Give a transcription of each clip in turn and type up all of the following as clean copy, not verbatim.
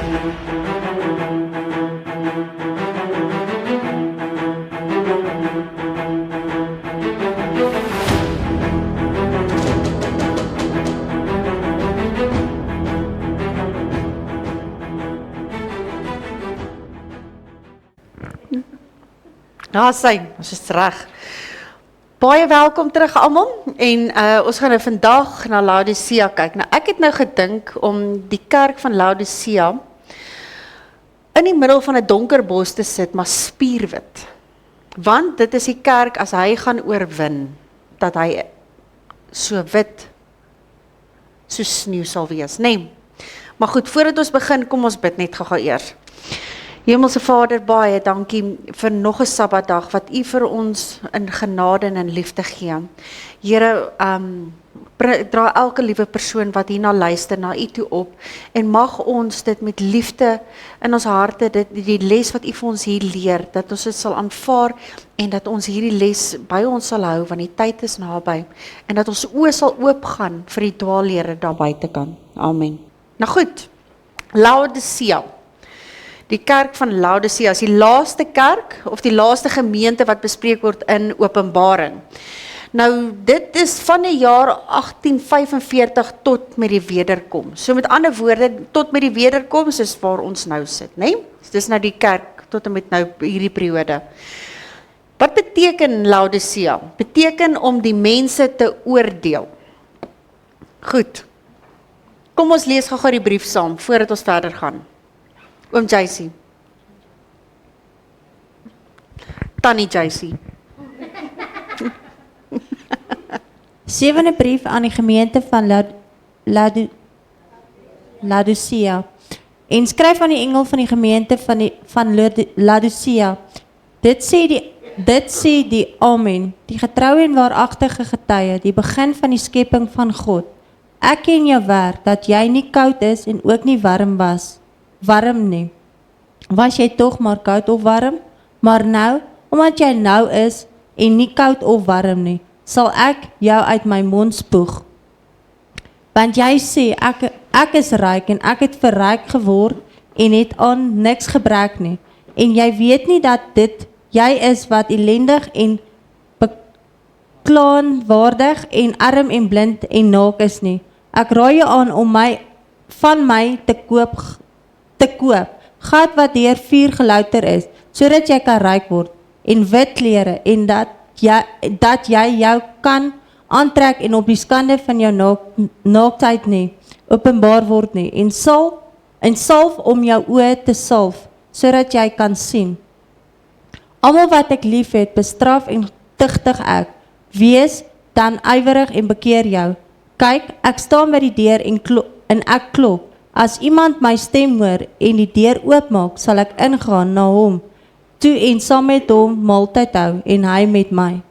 Ja, ons is reg. Baie welkom terug almal en ons gaan nou vandag na Laodicea kyk. Nou ek het nou gedink om die kerk van Laodicea in die middel van 'n donker bos te sit, maar spierwit. Want dit is die kerk as hy gaan oorwin, dat hy so wit so sneeu sal wees, nee. Maar goed, voordat ons begin, kom ons bid net gou eers. Hemelse Vader, baie dankie vir nog 'n Sabbatdag wat U vir ons in genade en in liefde gee. Here, dra elke liewe persoon wat hierna luister na U toe op en mag ons dit met liefde in ons harte, die les wat U vir ons hier leer, dat ons dit sal aanvaar en dat ons hierdie les by ons sal hou, want die tyd is naby en dat ons oë sal oopgaan vir die dwaallere daar buitekant. Amen. Nou goed, Laodicea. Die kerk van Laodicea is die laaste kerk of die laaste gemeente wat bespreek word in Openbaring. Nou, dit is van die jaar 1845 tot met die wederkoms. So met ander woorde, tot met die wederkoms is waar ons nou sit, né? So dis nou die kerk tot en met nou hierdie periode. Wat beteken Laodicea? Beteken om die mense te oordeel. Goed. Kom ons lees gou die brief saam voordat ons verder gaan. Oom JC. Tannie JC. Sewende brief aan die gemeente van Laodicea. En skryf aan die engel van die gemeente van Laodicea. Dit sê die Amen, die getroue en waaragtige getuie, die begin van die skepping van God. Ek ken jou werk, dat jy nie koud is en ook nie warm nie. Was jy tog maar koud of warm? Maar nou, omdat jy nou is en nie koud of warm nie, sal ek jou uit my mond spoeg. Want jy sê, ek is ryk en ek het verryk geword en het aan niks gebrek nie. En jy weet nie dat dit jy is wat ellendig en beklaanwaardig en arm en blind en naak is nie. Ek raai jou aan om van my te koop, gat wat deur vuur gelouter is, sodat jy kan ryk word, en wit klere, en dat jy jou kan aantrek en op die skande van jou naaktheid nie, openbaar word nie, en salf om jou oë te salf, sodat jy kan sien. Almal wat ek lief het, bestraf en tigtig ek, wees dan ywerig en bekeer jou. Kyk, ek staan by die deur en ek klop. As iemand my stem hoor en die deur oopmaak, sal ek ingaan na hom toe en saam met hom maaltyd hou en hy met my.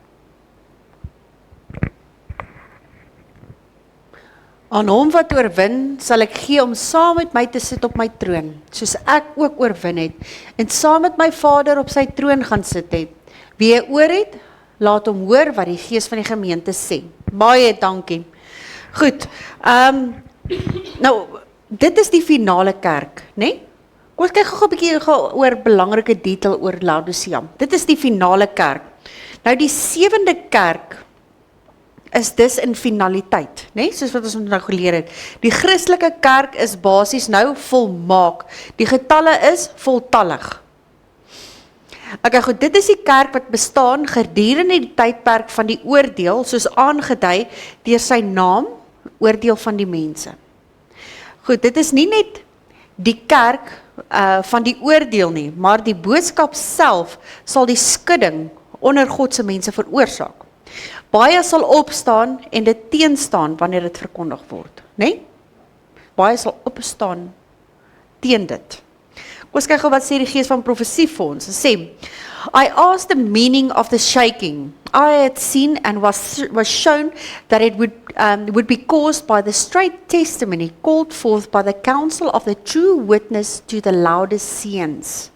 Aan hom wat oorwin, sal ek gee om saam met my te sit op my troon, soos ek ook oorwin het, en saam met my Vader op sy troon gaan sit het. Wie 'n oor het, laat hom hoor wat die Gees van die gemeente sê. Baie dankie. Goed, nou, dit is die finale kerk, né? Kom ons kyk gou 'n bietjie oor belangrike detail oor Laodicea. Dit is die finale kerk. Nou die sewende kerk is dus in finaliteit, né? Soos wat ons nou geleer het. Die Christelike kerk is basies nou volmaak. Die getalle is voltallig. Okay, goed, dit is die kerk wat bestaan gedurende die tydperk van die oordeel, soos aangedui deur sy naam, oordeel van die mense. Goed, dit is nie net die kerk van die oordeel nie, maar die boodskap self sal die skudding onder Godse mense veroorsaak. Baie sal opstaan en dit teenstaan wanneer dit verkondig word, né? Baie sal opstaan teen dit. Kom ons kyk gou wat sê die Gees van profesie vir ons. Sê, I asked the meaning of the shaking. I had seen and was shown that it would be caused by the straight testimony called forth by the counsel of the true witness to the Laodiceans.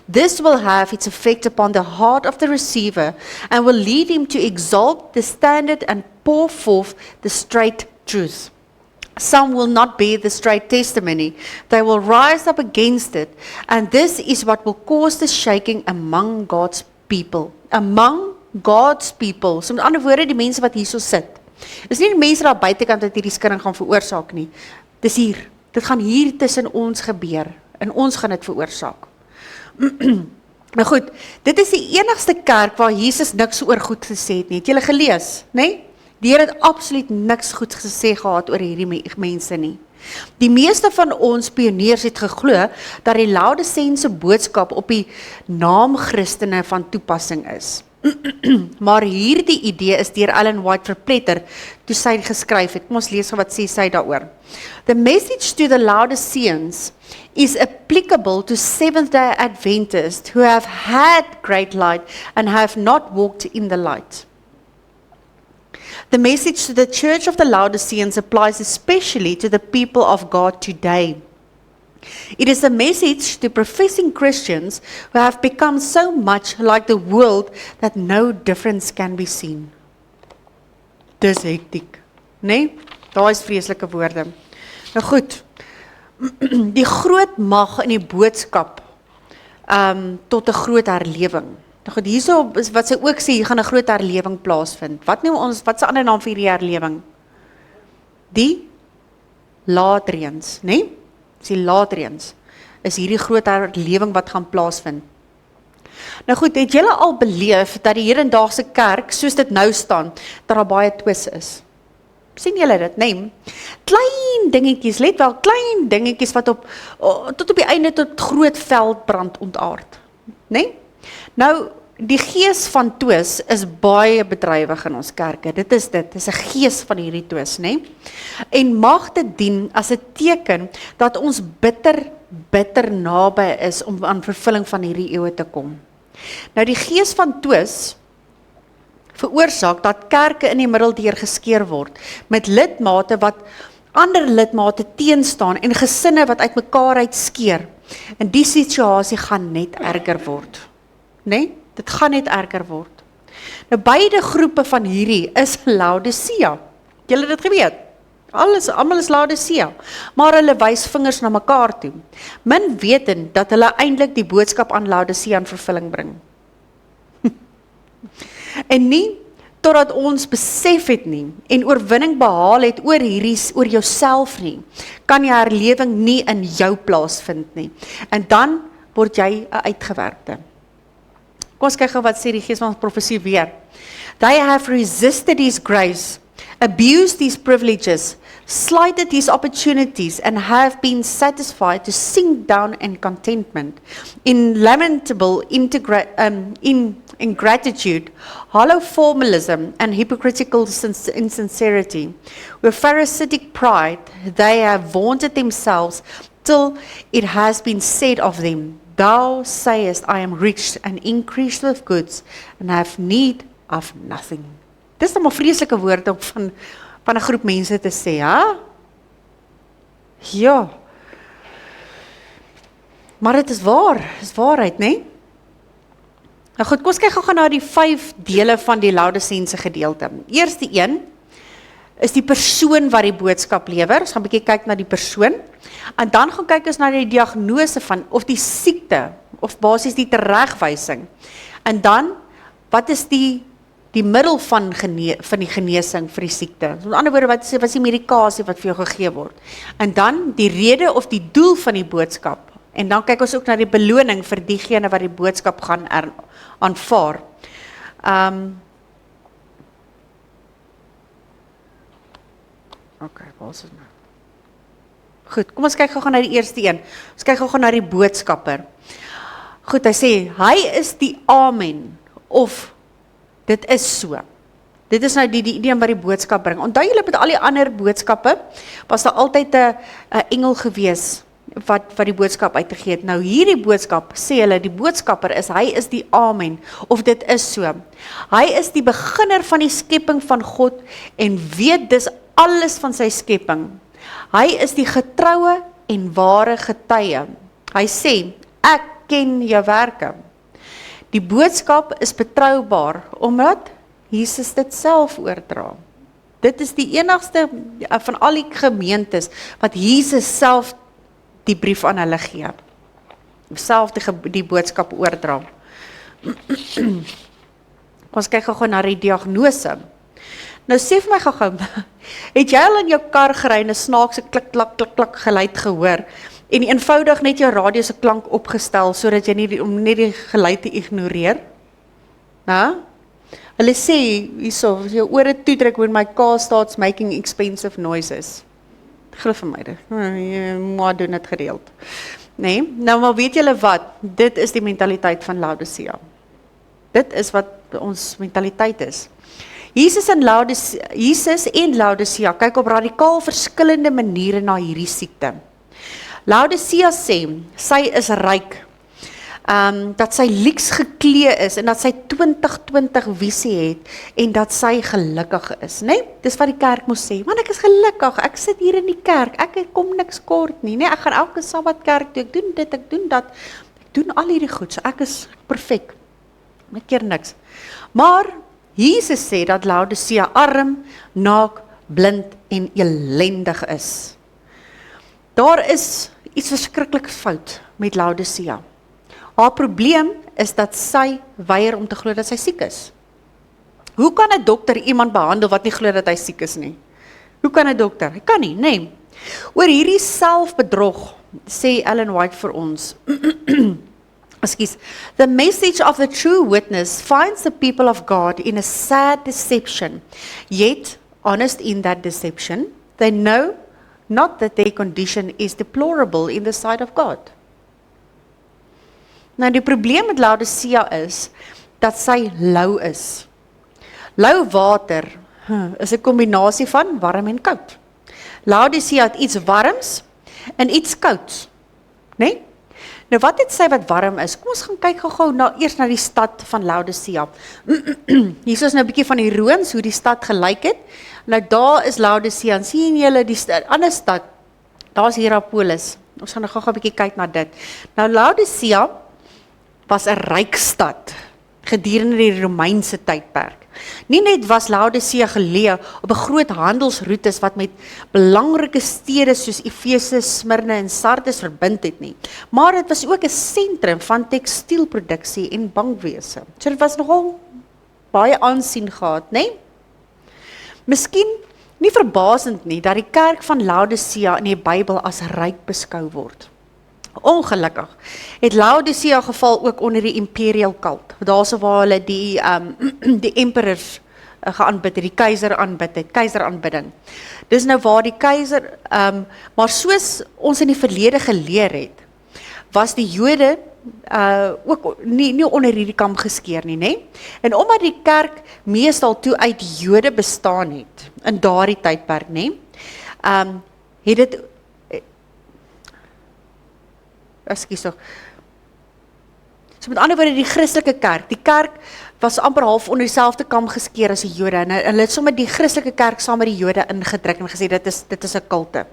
This will have its effect upon the heart of the receiver and will lead him to exalt the standard and pour forth the straight truth. Some will not bear the straight testimony. They will rise up against it. And this is what will cause the shaking among God's people. Among God's people. So met ander woorde, die mense wat hier so sit. Dis nie die mense daar buitekant wat hierdie skudding gaan veroorsaak nie. Dis hier. Dit gaan hier tussen ons gebeur. En ons gaan dit veroorsaak. Maar goed, dit is die enigste kerk waar Jesus niks oor goed gesê het nie. Het julle gelees, nee? Die Here het absoluut niks goed gesê gehad oor hierdie mense nie. Die meeste van ons pioniers het geglo dat die Laodicense boodskap op die naam Christene van toepassing is. Maar hierdie idee is deur Ellen White verpletter toe sy geskryf het. Kom ons lees wat sê sy daaroor. The message to the Laodiceans is applicable to Seventh-day Adventists who have had great light and have not walked in the light. The message to the church of the Laodiceans applies especially to the people of God today. It is a message to professing Christians who have become so much like the world that no difference can be seen. Dis hektiek, nee? Daar is vreeslike woorde. Nou goed, die groot mag in die boodskap tot 'n groot herlewing. Nou goed, hierso is wat sy ook sê, hier gaan 'n groot herlewing plaasvind. Wat is 'n ander naam vir hierdie herlewing? Die laatreëns, nee? Dis die laatreëns. Is hierdie groot herlewing wat gaan plaasvind. Nou goed, het julle al beleef dat die hedendaagse kerk, soos dit nou staan, dat daar baie twis is? Sien julle dit, nee? Klein dingetjies, let wel, klein dingetjies wat tot op die einde tot groot veldbrand ontaard. Nee? Nou, die gees van twis is baie bedrywig in ons kerke. Dit is 'n gees van hierdie twis, nee? En mag dit dien as 'n teken dat ons bitter naby is om aan vervulling van hierdie eeue te kom. Nou die gees van twis veroorsaak dat kerke in die middel deur geskeur word met lidmate wat ander lidmate teenstaan en gesinne wat uitmekaar uitskeer. En die situasie gaan net erger word. Nee, dit gaan net erger word. Nou beide groepe van hierdie is Laodicea. Julle het dit geweet? Almal is Laodicea, maar hulle wys vingers na mekaar toe. Min wetend dat hulle eintlik die boodskap aan Laodicea in vervulling bring. En nie totdat ons besef het nie en oorwinning behaal het oor jouself nie, kan die herlewing nie in jou plaasvind nie. En dan word jy 'n uitgewerkte. Kom ons kyk gou wat sê die gees van profesie weer. They have resisted his grace, abused his privileges, slighted his opportunities, and have been satisfied to sink down in contentment, in lamentable ingratitude, hollow formalism, and hypocritical insincerity. With Pharisaic pride, they have vaunted themselves till it has been said of them, Thou sayest, I am rich and increased with goods, and have need of nothing. Dis nou maar vreeslike woorde om van 'n groep mense te sê, hè? Ja. Maar dit is waar, is waarheid, né? Nou goed, kom ons kyk gou na die 5 dele van die Laodicense gedeelte. Eerste een is die persoon wat die boodskap lewer. Ons gaan 'n bietjie kyk na die persoon. En dan gaan kyk ons na die diagnose van of die siekte of basies die teregwysing. En dan wat is die middel van die genesing vir die siekte. Met ander woorde, wat is die medikasie wat vir jou gegee word. En dan die rede of die doel van die boodskap. En dan kyk ons ook na die beloning vir diegene wat die boodskap gaan aanvaar. Okay, waar is dit nou? Goed, kom ons kyk gou na die eerste een. Ons kyk gou na die boodskapper. Goed, hy sê, hy is die Amen, of dit is so. Dit is nou die idee wat die boodskap bring. Onthou julle met al die ander boodskappe, was daar altyd 'n engel gewees, wat die boodskap uitgegee het. Nou hierdie boodskap, sê hulle, die boodskapper is, hy is die Amen, of dit is so. Hy is die beginner van die skepping van God, en weet dus alles van sy skepping. Hy is die getroue en ware getuie. Hy sê, ek ken jou werke. Die boodskap is betroubaar, omdat Jesus dit self oordra. Dit is die enigste van al die gemeentes wat Jesus self die brief aan hulle gee. Self die boodskap oordra. Ons kyk gou na die diagnose. Nou sê vir my gou, het jy al in jou kar gery en 'n snaakse klik klak klik klak geluid gehoor en eenvoudig net jou radio se klank opgestel sodat jy nie om net die geluid te ignoreer? Hulle sê hierso, as jou ore toedruk when my car starts making expensive noises. Glo vir my dit. Jy moet doen dit gereeld. Nee, nou maar weet julle wat? Dit is die mentaliteit van Laodicea. Dit is wat ons mentaliteit is. Jesus en Laodicea kyk op radikaal verskillende maniere na hierdie siekte. Laodicea sê, sy is ryk, dat sy lyks geklee is en dat sy 2020 visie het en dat sy gelukkig is, né? Dis wat die kerk moes sê, man ek is gelukkig, ek sit hier in die kerk, ek kom niks kort nie, ek gaan elke Sabbat kerk toe, ek doen dit, ek doen dat, ek doen al hierdie goed, so ek is perfek, my keer niks. Maar Jesus sê dat Laodicea arm, naak, blind en elendig is. Daar is iets verskriklik fout met Laodicea. Haar probleem is dat sy weier om te glo dat sy siek is. Hoe kan 'n dokter iemand behandel wat nie glo dat hy siek is nie? Hoe kan 'n dokter? Hy kan nie, nee. Oor hierdie selfbedrog sê Ellen White vir ons. Excuse. The message of the true witness finds the people of God in a sad deception, yet honest in that deception. They know not that their condition is deplorable in the sight of God. Nou die probleem met Laodicea is dat sy lou is. Lou water is 'n kombinasie van warm en koud. Laodicea het iets warms en iets kouds, né? Nou wat het sy wat warm is? Kom ons gaan kyk gou-gou eers na die stad van Laodicea. Hier is nou 'n bietjie van die roons hoe die stad gelyk het. Nou daar is Laodicea, en sien julle die ander stad, daar is Hierapolis. Ons gaan nou gou-gou 'n bietjie kyk na dit. Nou Laodicea was 'n ryk stad gedurende die Romeinse tydperk. Nie net was Laodicea geleë op 'n groot handelsroetes wat met belangrike stede soos Efese, Smyrna en Sardes verbind het nie, maar dit was ook 'n sentrum van tekstielproduksie en bankwese. So dit was nogal baie aansien gehad, né? Miskien nie verbasend nie dat die kerk van Laodicea in die Bybel as ryk beskou word. Ongelukkig het Laodicea geval ook onder die imperial cult. Daarso waar hulle die emperors geaanbid het, die keiser aanbid het, keiseraanbidding. Dis nou waar die keiser, maar soos ons in die verlede geleer het, was die Jode ook nie onder hierdie kam geskeer nie, né? En omdat die kerk meestal toe uit Jode bestaan het, in daardie tydperk, né? Het dit so met ander woorde die Christelike kerk, die kerk was amper half onder dieselfde kam geskeer as die Jode, en hulle het sommer die Christelike kerk saam met die Jode ingedruk en gesê dit is 'n kulte.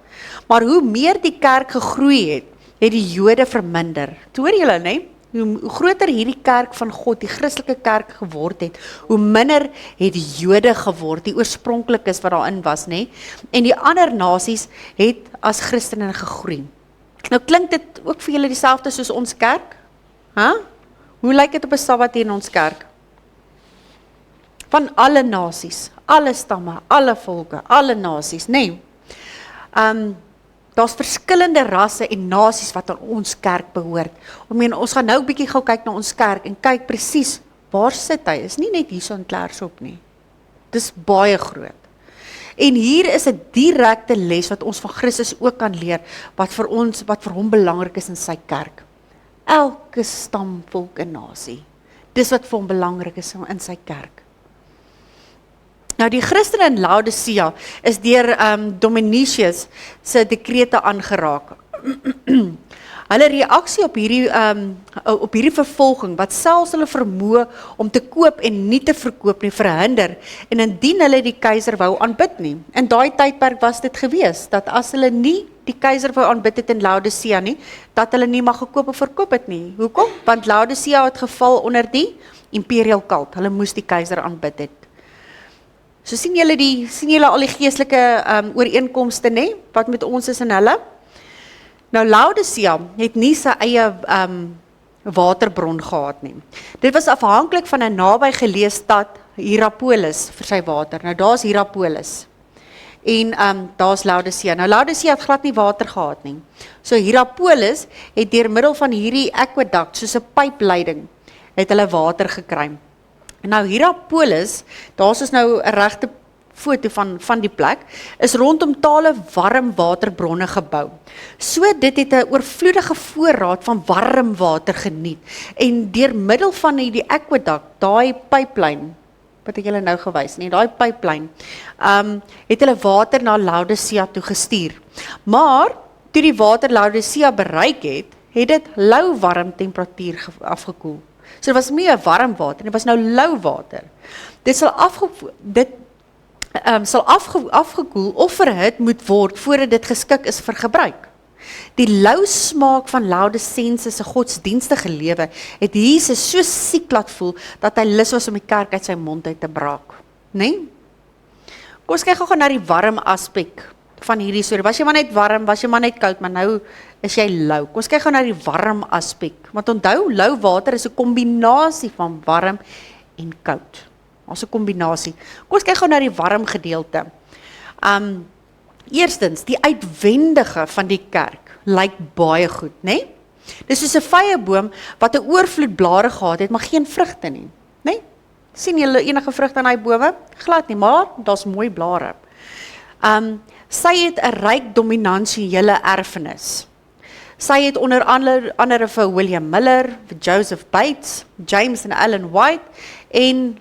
Maar hoe meer die kerk gegroei het, het die Jode verminder. Toe hoor julle, né? Hoe groter hierdie kerk van God, die Christelike kerk geword het, hoe minder het die Jode geword, die oorspronklikes wat daarin was, né? En die ander nasies het as Christene gegroei. Nou klink dit ook vir julle dieselfde soos ons kerk? Hoe lyk dit op 'n Sabbat hier in ons kerk? Van alle nasies, alle stamme, alle volke, alle nasies, né? Daar's verskillende rasse en nasies wat aan ons kerk behoort. Ons gaan nou 'n bietjie gou kyk na ons kerk en kyk presies waar sit hy. Is nie net hierso in Klerksop nie. Dis baie groot. En hier is 'n direkte les wat ons van Christus ook kan leer, wat vir hom belangrik is in sy kerk. Elke stam, volk en nasie. Dis wat vir hom belangrik is in sy kerk. Nou die Christene in Laodicea is deur Domitius se dekrete aangeraak. Hulle reaksie op hierdie vervolging, wat selfs hulle vermoë om te koop en nie te verkoop nie, verhinder, en indien hulle die keiser wou aanbid nie. In daai tydperk was dit gewees, dat as hulle nie die keiser wou aanbid het in Laodicea nie, dat hulle nie mag gekoop of verkoop het nie. Hoekom? Want Laodicea het geval onder die imperial cult. Hulle moes die keiser aanbid het. So sien julle al die geestelike ooreenkomste, nê, wat met ons is en hulle. Nou Laodicea het nie sy eie waterbron gehad nie. Dit was afhanklik van 'n nabygeleë stad Hierapolis vir sy water. Nou daar's Hierapolis. En daar's Laodicea. Nou Laodicea het glad nie water gehad nie. So Hierapolis het deur middel van hierdie aqueduct, soos 'n pypleiding, het hulle water gekry. En nou Hierapolis, daar's ons nou 'n regte foto van die plek, is rondom tale warm waterbronne gebou. So dit het 'n oorvloedige voorraad van warm water geniet. En deur middel van die aqueduct, daai pyplyn, wat ek julle nou gewys, nie, daai pyplyn, het hulle water na Laodicea toe gestuur. Maar toe die water Laodicea bereik het, het dit lou warm temperatuur afgekoel. So dit was nie 'n warm water, dit was nou lou water. Dit sal afgekoel of verhit moet word voordat dit geskik is vir gebruik. Die lou smaak van Laodicense se godsdienstige lewe het Jesus so siek laat voel dat hy lus was om die kerk uit sy mond uit te braak, né? Kom ons kyk gou na die warm aspek van hierdie storie. Was jy maar net warm, was jy maar net koud, maar nou is jy lou. Kom ons kyk gou na die warm aspek. Want onthou, lou water is 'n kombinasie van warm en koud. Ons 'n kombinasie. Kom ons kyk gou na die warm gedeelte. Eerstens, die uitwendige van die kerk lyk baie goed, né? Dis soos 'n vyeboom wat 'n oorvloed blare gehad het, maar geen vrugte nie, né? Sien julle enige vrugte aan daai bome? Glad nie, maar daar's mooi blare. Sy het 'n ryk dominansiële erfenis. Sy het onder andere vir William Miller, vir Joseph Bates, James en Ellen White en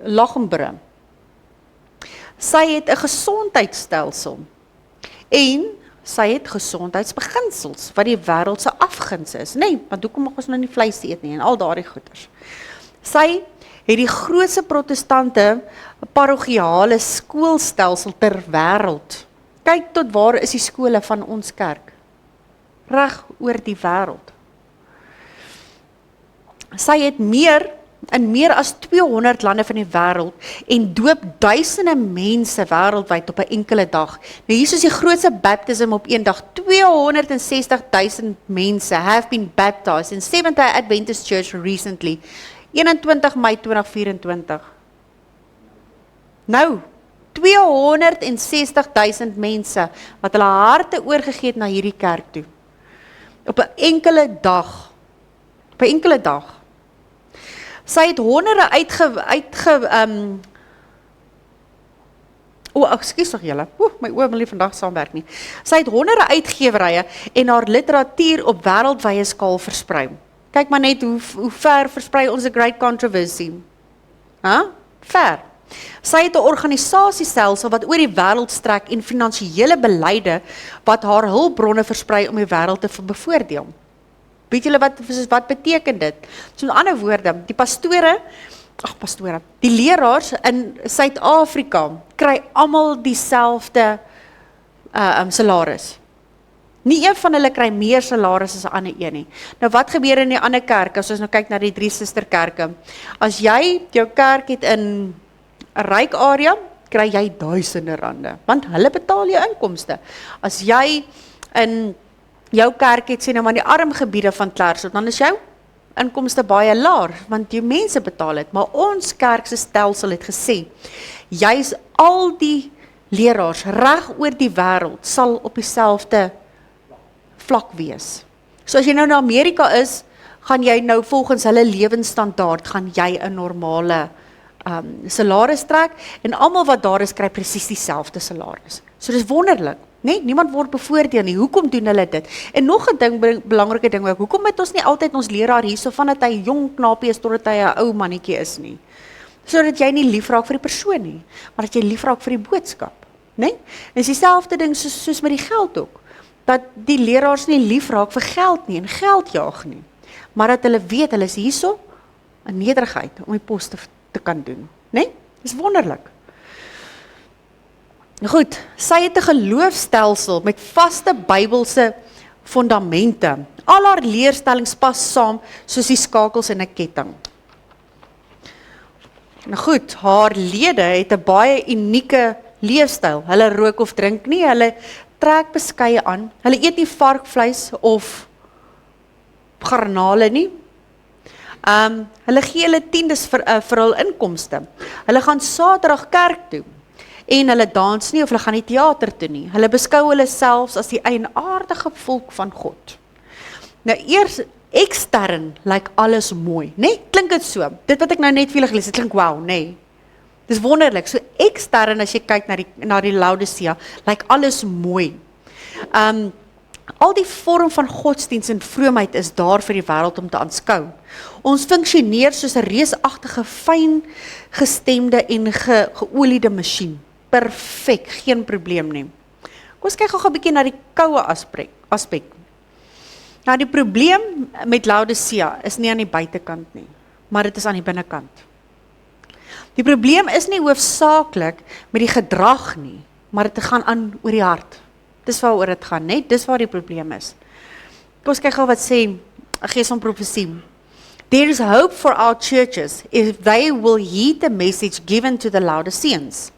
Lochenbrum. Sy het 'n gesondheidsstelsel en sy het gesondheidsbeginsels wat die wêreld se afguns is, nê? Want hoekom mag ons nou nie vleis eet nie en al daardie goeters. Sy het die grootste protestante parogiale skoolstelsel ter wêreld. Kyk tot waar is die skole van ons kerk. Reg oor die wêreld. Sy het in meer as 200 lande van die wêreld en doop duisende mense wêreldwyd op 'n enkele dag. Nou hier is die grootste baptism op een dag. 260,000 mense have been baptized in Seventh-day Adventist Church recently. 21 Mei 2024. Nou, 260,000 mense wat hulle harte oorgegee het na hierdie kerk toe. Op 'n enkele dag. Op 'n enkele dag. Sy het honderde ekskuus tog julle. My oë wil nie vandag saamwerk nie. Sy het honderde uitgewerye en haar literatuur op wêreldwye skaal versprei. Kyk maar net hoe ver versprei ons 'n great controversy. Ver. Sy het 'n organisasiestelsel wat oor die wêreld strek en finansiële beleide wat haar hulpbronne versprei om die wêreld te bevoordeel. Weet julle wat beteken dit? So in ander woorde, die leraars in Suid-Afrika kry almal dieselfde salaris. Nie een van hulle kry meer salaris as 'n ander een nie. Nou wat gebeur in die ander kerke, as ons nou kyk na die 3 susterkerke? As jy jou kerk het in 'n ryk area, kry jy duisende rande, want hulle betaal jou inkomste. As jy in jou kerk het, sê nou maar in die arm gebiede van Klerksdorp, dan is jou inkomste baie laag, want die mense betaal dit. Maar ons kerk se stelsel het gesê, juis al die leraars reg oor die wêreld sal op dieselfde vlak wees. So as jy nou na Amerika is, gaan jy nou volgens hulle lewensstandaard, gaan jy 'n normale salaris trek, en almal wat daar is, kry presies dieselfde salaris. So dis wonderlik. Nee, niemand word bevoordeel nie. Hoekom doen hulle dit? En nog 'n ding, belangrike ding ook, hoekom het ons nie altyd ons leraar hierso vandat hy jong knapie is totdat hy 'n ou mannetjie is nie? Sodat jy nie lief raak vir die persoon nie, maar dat jy lief raak vir die boodskap, né? En dis dieselfde ding soos met die geld ook. Dat die leraars nie lief raak vir geld nie en geld jaag nie, maar dat hulle weet hulle is hierso in nederigheid om die pos te kan doen, né? Dis wonderlik. Goed, sy het 'n geloofstelsel met vaste Bybelse fondamente. Al haar leerstellings pas saam soos die skakels in 'n ketting. Nou goed, haar lede het 'n baie unieke leefstyl. Hulle rook of drink nie, hulle trek beskeie aan. Hulle eet nie varkvleis of garnale nie. Hulle gee hulle tiendes vir hul inkomste. Hulle gaan Saterdag kerk toe. En hulle dans nie of hulle gaan nie teater toe nie. Hulle beskou hulle selfs as die eienaardige volk van God. Nou eers ekstern lyk alles mooi, né? Klink dit so? Dit wat ek nou net vir julle gelees het, klink wow, né? Dis wonderlik. So ekstern as jy kyk na die Laodicea, lyk alles mooi. Al die vorm van godsdienst en vroomheid is daar vir die wêreld om te aanskou. Ons funksioneer soos 'n reusagtige, fyn gestemde en geoliede masjien. Perfek, geen probleem nie. Kom ons kyk gou 'n bietjie na die koue aspek. Nou die probleem met Laodicea is nie aan die buitekant nie, maar dit is aan die binnekant. Die probleem is nie hoofsaaklik met die gedrag nie, maar dit gaan aan oor die hart. Dis waaroor dit gaan, net dis waar die probleem is. Kom ons kyk gou wat sê 'n gees van profesie. There is hope for our churches if they will heed the message given to the Laodiceans.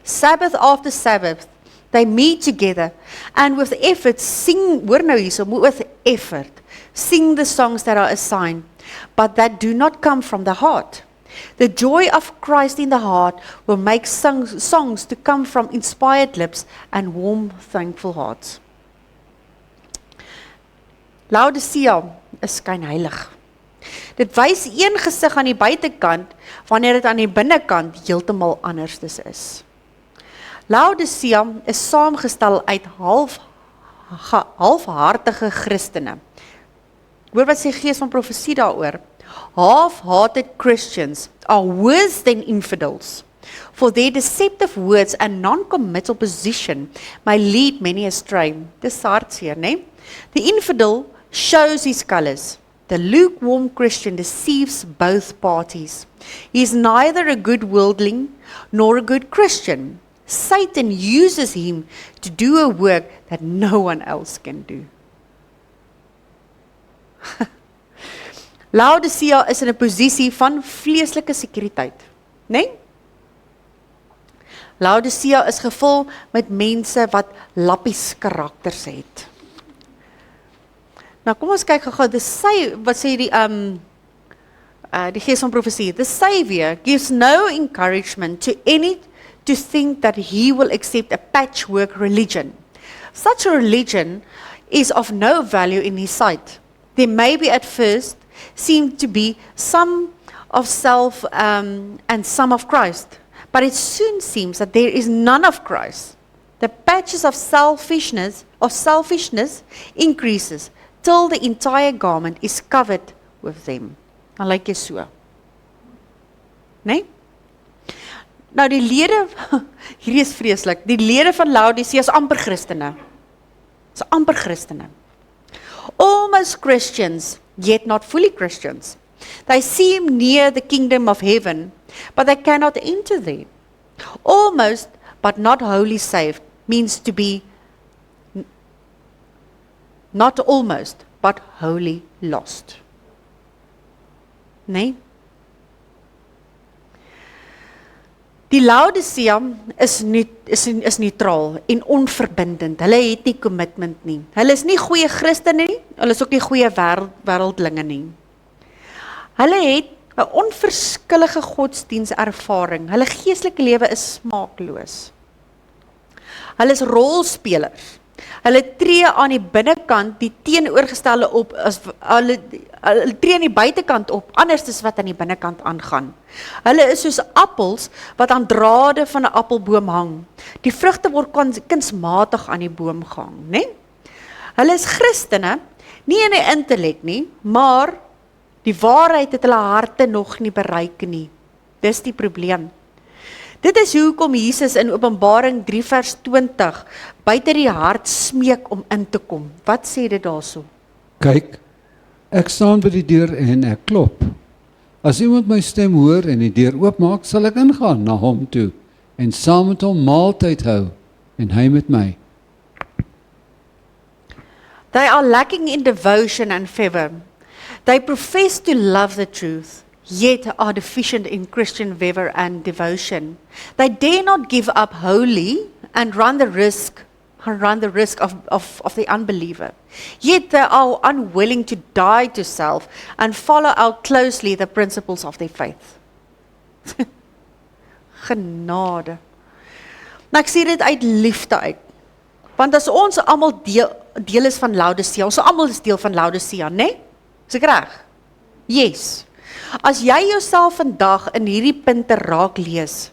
Sabbath after Sabbath, they meet together and with effort sing, hoor nou hierso, with effort, sing the songs that are assigned, but that do not come from the heart. The joy of Christ in the heart will make songs to come from inspired lips and warm, thankful hearts. Laodicea is skynheilig. Dit wys een gesig aan die buitekant, wanneer dit aan die binnekant heeltemal anders is. Laodicea is saamgestel uit halfhartige Christene. Hoor wat sê gees van profesie daaroor. Half-hearted Christians are worse than infidels, for their deceptive words and non-committal position may lead many astray. Dis hartseer, né? The infidel shows his colors. The lukewarm Christian deceives both parties. He is neither a good worldling nor a good Christian. Satan uses him to do a work that no one else can do. Laodicea is in 'n posisie van vleeslike sekuriteit, né? Laodicea is gevul met mense wat lappies karakters het. Nou kom ons kyk gou-gou, wat sê die gees van profesie. The Savior gives no encouragement to any to think that he will accept a patchwork religion. Such a religion is of no value in his sight. There may be at first seem to be some of self and some of Christ, but it soon seems that there is none of Christ. The patches of selfishness increases till the entire garment is covered with them. Dan lyk jy so. Nee? Nou die lede, hierdie is vreeslik, die lede van Laodicea is amper Christene. Is amper Christene. Almost Christians, yet not fully Christians. They seem near the kingdom of heaven, but they cannot enter there. Almost, but not wholly saved, means to be not almost, but wholly lost. Nee? Die Laodicea is neutraal en onverbindend. Hulle het nie commitment nie. Hulle is nie goeie Christene nie, hulle is ook nie goeie wêreldlinge nie. Hulle het 'n onverskillige godsdienservaring. Hulle geestelike lewe is smaakloos. Hulle is rolspelers. Hulle tree aan die binnekant die teenoorgestelde op as hulle tree aan die buitekant op, anders as wat aan die binnekant aangaan. Hulle is soos appels wat aan drade van 'n appelboom hang. Die vrugte word kunsmatig aan die boom gehang, né? Hulle is Christene, nie in die intellek nie, maar die waarheid het hulle harte nog nie bereik nie. Dis die probleem. Dit is hoekom Jesus in Openbaring 3 vers 20 buite die hart smeek om in te kom. Wat sê dit daarso? Kyk, ek staan by die deur en ek klop. As iemand my stem hoor en die deur oopmaak, sal ek ingaan na hom toe en saam met hom maaltyd hou en hy met my. They are lacking in devotion and fervor. They profess to love the truth, yet are deficient in Christian fervor and devotion. They dare not give up wholly and run the risk of the unbeliever. Yet they are unwilling to die to self and follow out closely the principles of their faith. Genade. Nou ek sê dit uit liefde uit. Want as ons almal deel is van Laodicea, ons almal is deel van Laodicea, né? Is ek reg? Yes. As jy jouself vandag in hierdie punte raak lees,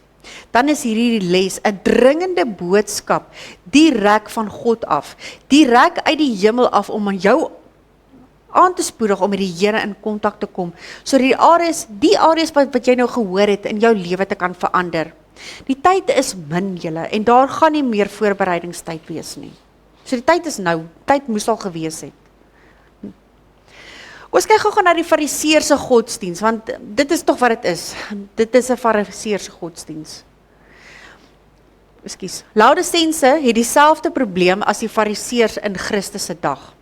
dan is hierdie les 'n dringende boodskap direk van God af, direk uit die hemel af om aan jou aan te spoedig om met die Here in kontak te kom, so die areas wat jy nou gehoor het in jou lewe te kan verander. Die tyd is min julle en daar gaan nie meer voorbereidingstyd wees nie. So die tyd is nou, tyd moes al gewees het. Ons kyk gou na die fariseërs godsdiens, want dit is tog wat dit is. Dit is 'n fariseërs godsdiens. Ekskuus. Laodicense het dieselfde probleem as die fariseërs in Christus se dag.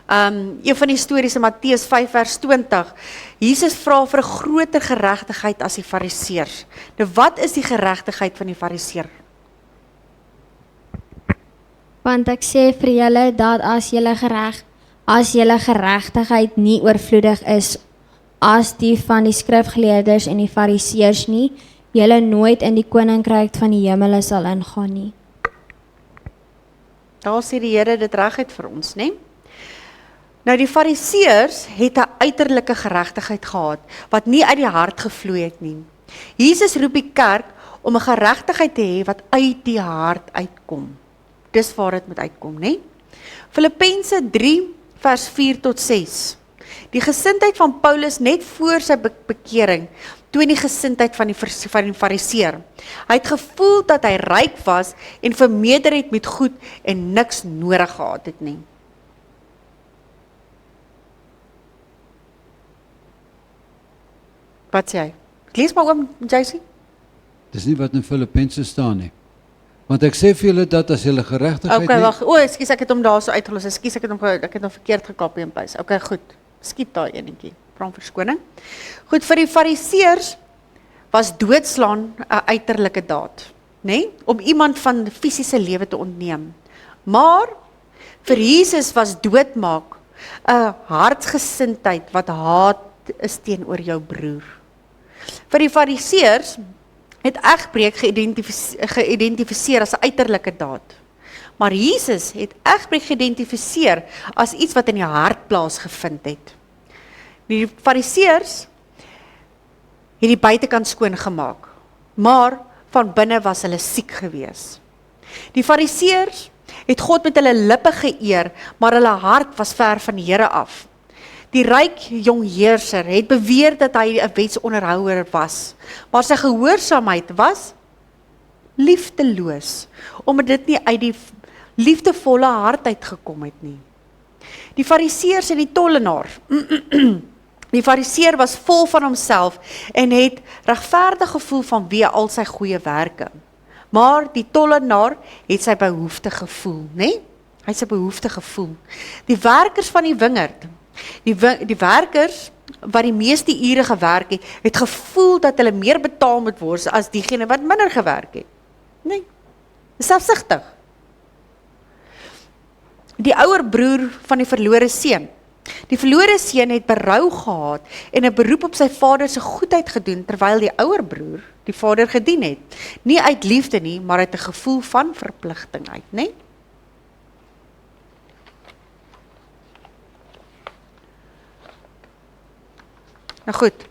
Een van die stories in Matteus 5 vers 20, Jesus vra vir 'n groter geregtigheid as die fariseërs. Nou wat is die geregtigheid van die fariseer? Want ek sê vir julle dat as julle geregtigheid nie oorvloedig is as die van die skrifgeleerders en die fariseërs nie, julle nooit in die koninkryk van die hemele sal ingaan nie. Daar sê die Here dit reguit vir ons, né? Nou die fariseërs het 'n uiterlike geregtigheid gehad wat nie uit die hart gevloei het nie. Jesus roep die kerk om 'n geregtigheid te hê wat uit die hart uitkom. Dis waar dit moet uitkom, né? Filippense 3 vers 4 tot 6. Die gesindheid van Paulus net voor sy bekering, toon die gesindheid van die fariseer. Hy het gevoel dat hy ryk was en vermeerder het met goed en niks nodig gehad het nie. Wat sê hy? Lees maar oom, JC. Dis nie wat in Filippense staan nie. Want ek sê vir julle dat as julle geregtigheid Okay, wag. Ekskuus, ek het hom daar so uitgelos. Ekskuus, ek het hom verkeerd gekap in pys. Okay, goed. Skiet daai enetjie. Vra om verskoning. Goed, vir die fariseërs was doodslaan 'n uiterlike daad, né? Om iemand van fisiese lewe te ontneem. Maar vir Jesus was doodmaak 'n hartsgesindheid wat haat is teenoor jou broer. Vir die fariseërs het egbreek geïdentifiseer as 'n uiterlike daad. Maar Jesus het egbreek geïdentifiseer as iets wat in die hart plaasgevind het. Die fariseërs het die buitekant skoon gemaak, maar van binne was hulle siek gewees. Die fariseërs het God met hulle lippe geëer, maar hulle hart was ver van die Here af. Die ryk jong heerser het beweer dat hy 'n wetsonderhouer was, maar sy gehoorsaamheid was liefdeloos, omdat dit nie uit die liefdevolle hart uitgekom het nie. Die fariseërs en die tollenaar. Die fariseer was vol van homself en het regverdig gevoel vanweë al sy goeie werke. Maar die tollenaar het sy behoefte gevoel, né? Hy het sy behoefte gevoel. Die werkers van die wingerd, die werkers wat die meeste ure gewerk het gevoel dat hulle meer betaal moet word as diegene wat minder gewerk het. Nee, selfsugtig. Die ouer broer van die verlore seun. Die verlore seun het berou gehad en 'n beroep op sy vader se goedheid gedoen, terwyl die ouer broer die vader gedien het. Nie uit liefde nie, maar uit 'n gevoel van verpligting uit, né? Nou goed.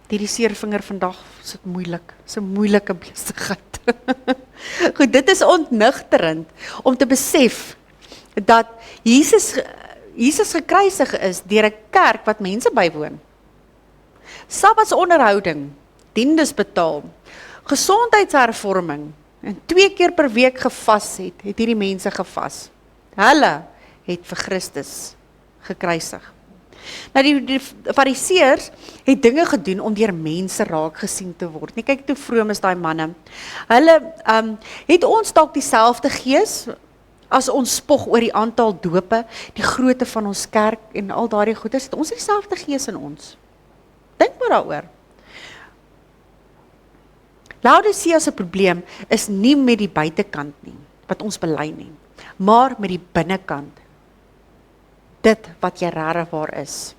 Die seervinger vandag is dit moeilik. Dis 'n moeilike besigheid. Goed, dit is ontnugterend om te besef dat Jesus gekruisig is deur 'n kerk wat mense bywoon. Sabbatsonderhouding, diendes betaal, gesondheidshervorming en 2 keer per week gevas het hierdie mense gevas. Hulle het vir Christus gekruisig. Nou die fariseërs het dinge gedoen om deur mense raak gesien te word. Nie kyk hoe vroom is daai manne. Hulle het ons dalk dieselfde gees as ons spog oor die aantal dope, die grootte van ons kerk en al daardie goeders, het ons dieselfde gees in ons. Dink maar daaroor. Laodicea se probleem is nie met die buitekant nie, wat ons bely nie, maar met die binnekant. Dit wat jy regtig waar is.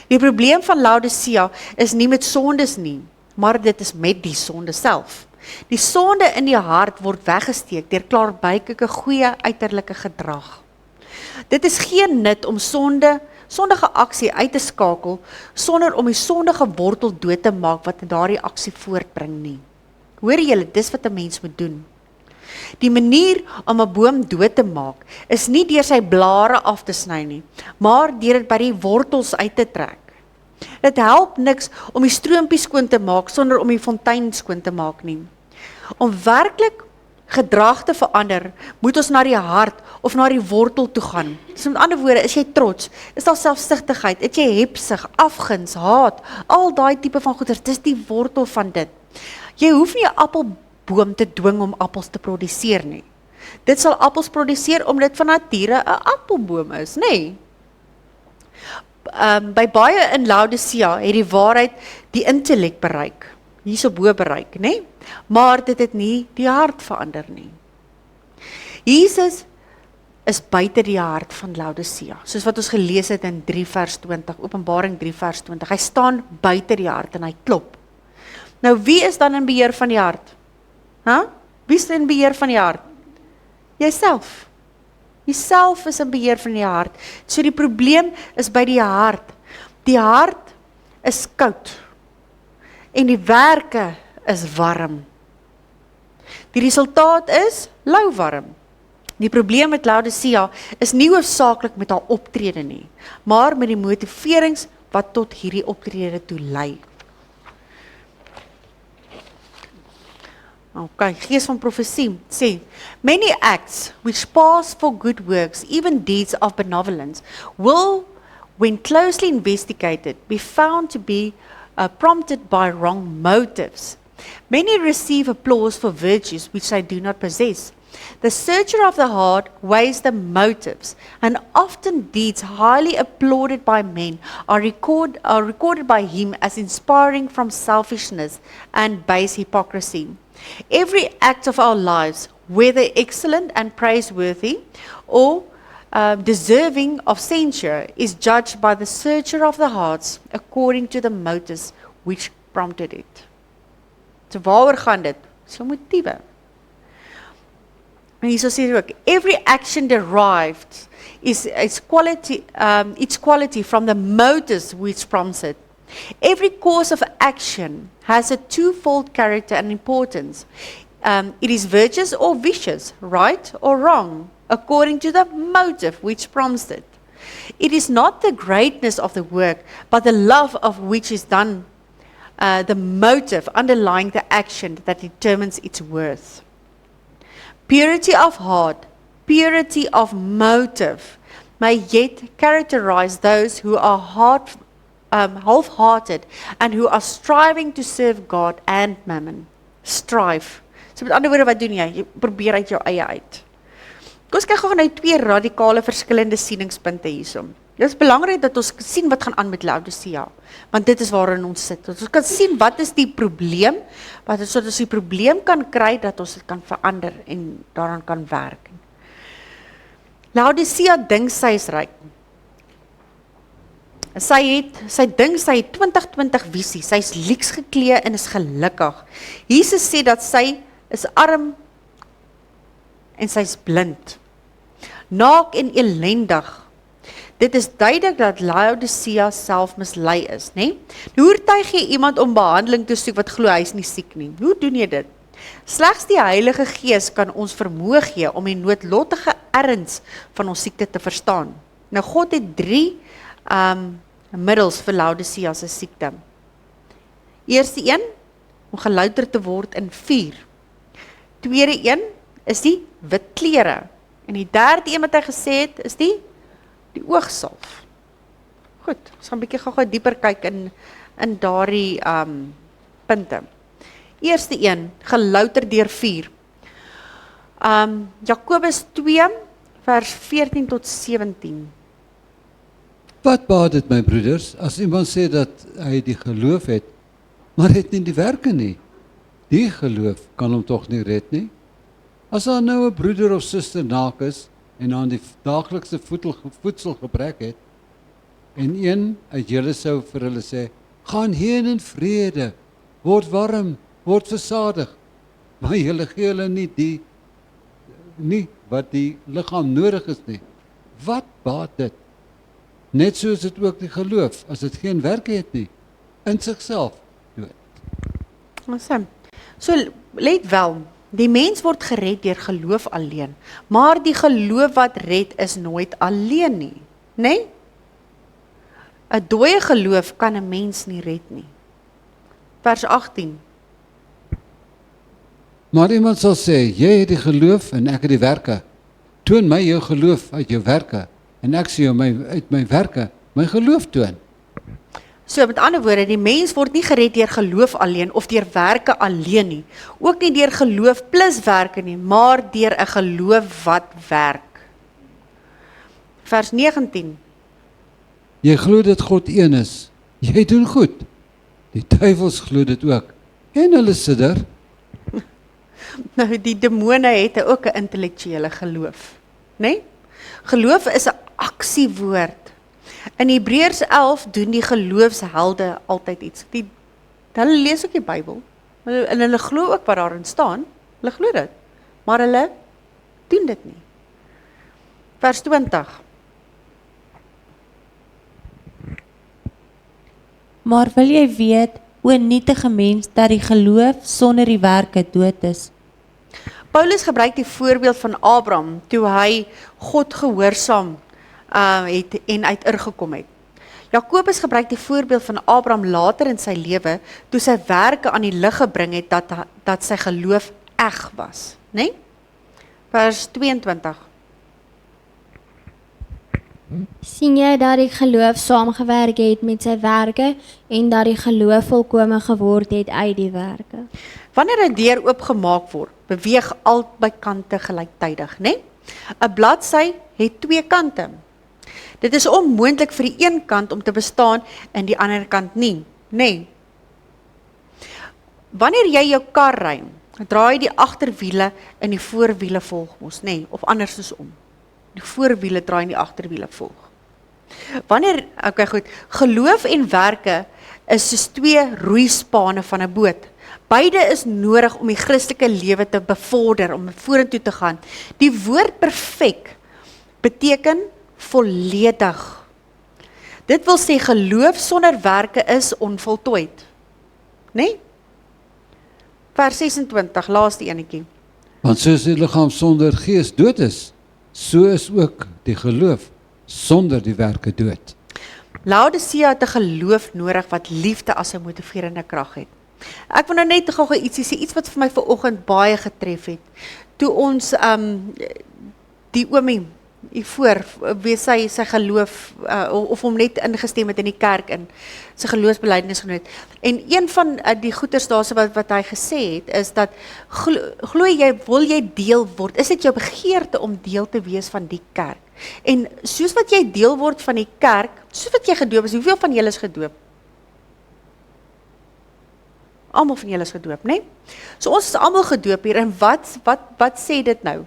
Die probleem van Laodicea is nie met sondes nie, maar dit is met die sonde self. Die sonde in die hart word weggesteek deur klaarblijkelijke goeie uiterlike gedrag. Dit is geen nut om sondige aksie uit te skakel, sonder om die sondige wortel dood te maak wat in daardie aksie voortbring nie. Hoor julle, dis wat 'n mens moet doen. Die manier om 'n boom dood te maak, is nie deur sy blare af te sny nie, maar deur dit by die wortels uit te trek. Dit help niks om die stroompie skoon te maak, sonder om die fontein skoon te maak nie. Om werklik gedrag te verander, moet ons na die hart of na die wortel toe gaan. So met ander woorde, is jy trots, is daar selfsugtigheid, is jy hebsig, afguns, haat, al daai tipe van goeders, dis die wortel van dit. Jy hoef nie 'n appelboom te dwing om appels te produseer nie. Dit sal appels produseer omdat dit van nature 'n appelboom is, nê? Nee. By baie in Laodicea het die waarheid die intellek bereik, hierso bo bereik, nê? Nee? Maar dit het nie die hart verander nie. Jesus is buite die hart van Laodicea, soos wat ons gelees het in 3 vers 20, Openbaring 3 vers 20. Hy staan buite die hart en hy klop. Nou wie is dan in beheer van die hart? Wie is in beheer van die hart? Jyself. Jyself is in beheer van die hart. So die probleem is by die hart. Die hart is koud. En die werke is warm. Die resultaat is lauwarm. Die probleem met Laodicea is nie hoofsaaklik met haar optrede nie, maar met die motiverings wat tot hierdie optrede toe lei. Okay, gees van profesie sê, many acts which pass for good works, even deeds of benevolence, will, when closely investigated, be found to be prompted by wrong motives. Many receive applause for virtues which they do not possess. The searcher of the heart weighs the motives, and often deeds highly applauded by men are recorded by him as inspiring from selfishness and base hypocrisy. Every act of our lives, whether excellent and praiseworthy or deserving of censure, is judged by the searcher of the hearts according to the motives which prompted it. So waaroor gaan dit? So motiewe. En hierso sê hy ook, every action derived is its quality from the motives which prompts it. Every course of action has a twofold character and importance. It is virtuous or vicious, right or wrong, according to the motive which prompts it. It is not the greatness of the work, but the love of which is done, the motive underlying the action that determines its worth. Purity of heart, purity of motive may yet characterize those who are half-hearted and who are striving to serve God and mammon. Strive. So met ander woorde, wat doen jy? Jy probeer uit jou eie uit. Kom ons kyk gou na 2 radikale verskillende sieningspunte hierso. Dit is belangrik dat ons sien wat gaan aan met Laodicea, want dit is waarin ons sit. Ons kan sien wat is die probleem, sodat ons die probleem kan kry, dat ons dit kan verander en daaraan kan werk. Laodicea dink sy is ryk. Sy dink sy het 2020 visie, sy is lieks geklee en is gelukkig. Jesus sê dat sy is arm en sy is blind, naak en elendig. Dit is duidelik dat Laodicea self mislei is, né? Hoe oortuig jy iemand om behandeling te soek wat glo hy is nie siek nie? Hoe doen jy dit? Slegs die Heilige Gees kan ons vermoë gee om die noodlottige erns van ons siekte te verstaan. Nou God het 3 middels vir Laodicea se siekte. Eerste een, om gelouter te word in vuur. Tweede een is die wit klere. En die derde een wat hy gesê het, is die oogsalf. Goed, ons gaan 'n bietjie gou dieper kyk in daardie punte. Eerste een, gelouter deur vuur. Jakobus 2 vers 14 tot 17. Wat baat dit my broeders as iemand sê dat hy die geloof het, maar het nie die werke nie? Die geloof kan hom tog nie red nie. As daar nou 'n broeder of suster naak is en aan die daaglikse voedsel gebrek het, en een uit julle sou vir hulle sê, gaan heen in vrede, word warm, word versadig, maar julle gee hulle nie wat die liggaam nodig is nie. Wat baat dit? Net soos dit ook die geloof, as dit geen werke het nie, in sigself dood. Awesome. So let wel, die mens word gered deur geloof alleen, maar die geloof wat red is nooit alleen nie, né? 'n dooie geloof kan 'n mens nie red nie. Vers 18. Maar iemand sal sê, jy het die geloof en ek het die werke. Toon my jou geloof uit jou werke, en ek sê jou uit my werke my geloof toon. So met ander woorde, die mens word nie gered deur geloof alleen of deur werke alleen nie. Ook nie deur geloof plus werke nie, maar deur 'n geloof wat werk. Vers 19. Jy glo dat God een is. Jy doen goed. Die duivels glo dit ook. En hulle sidder. Nou die demone het ook 'n intellektuele geloof, né? Geloof is 'n aksiewoord. In Hebreërs 11 doen die geloofshelde altyd iets. Hulle lees ook die Bybel, en hulle glo ook wat daarin staan. Hulle glo dit, maar hulle doen dit nie. Vers 20. Maar wil jy weet, o nietige mens, dat die geloof sonder die werke dood is? Paulus gebruik die voorbeeld van Abraham, toe hy God gehoorsaam het en uit Ur gekom het. Jakobus gebruik die voorbeeld van Abraham later in sy lewe, toe sy werke aan die lig gebring het, dat sy geloof eg was, né? Vers 22. Sien jy dat die geloof saamgewerk het met sy werke en dat die geloof volkome geword het uit die werke? Wanneer 'n deur oopgemaak word, beweeg albei kante gelyktydig, né? 'n bladsy het twee kante. Dit is onmoontlik vir die een kant om te bestaan en die ander kant nie, né? Wanneer jy jou kar ry, draai die agterwiele en die voorwiele volg mos, né? Of andersom. Die voorwiele draai en die agterwiele volg. Okay goed, geloof en werke is soos twee roeispane van 'n boot. Beide is nodig om die Christelike lewe te bevorder, om vorentoe te gaan. Die woord perfek beteken volledig. Dit wil sê geloof sonder werke is onvoltooid. Né? Vers 26, laaste enetjie. Want soos die liggaam sonder gees dood is, so is ook die geloof sonder die werke dood. Laodicea het 'n geloof nodig wat liefde as 'n motiverende krag het. Ek wil nou net gou ietsie sê, iets wat vir my vanoggend baie getref het. Toe ons die oomie hiervoor, wie sy geloof, of hom net ingestem het in die kerk in, sy geloofsbelijdenis genoem het. En een van die goeters daarso wat hy gesê het, is dat, glo jy, wil jy deel word, is dit jou begeerte om deel te wees van die kerk? En soos wat jy deel word van die kerk, soos wat jy gedoop is, hoeveel van julle is gedoop? Almal van julle is gedoop, né? So ons is almal gedoop hier, en wat sê dit nou?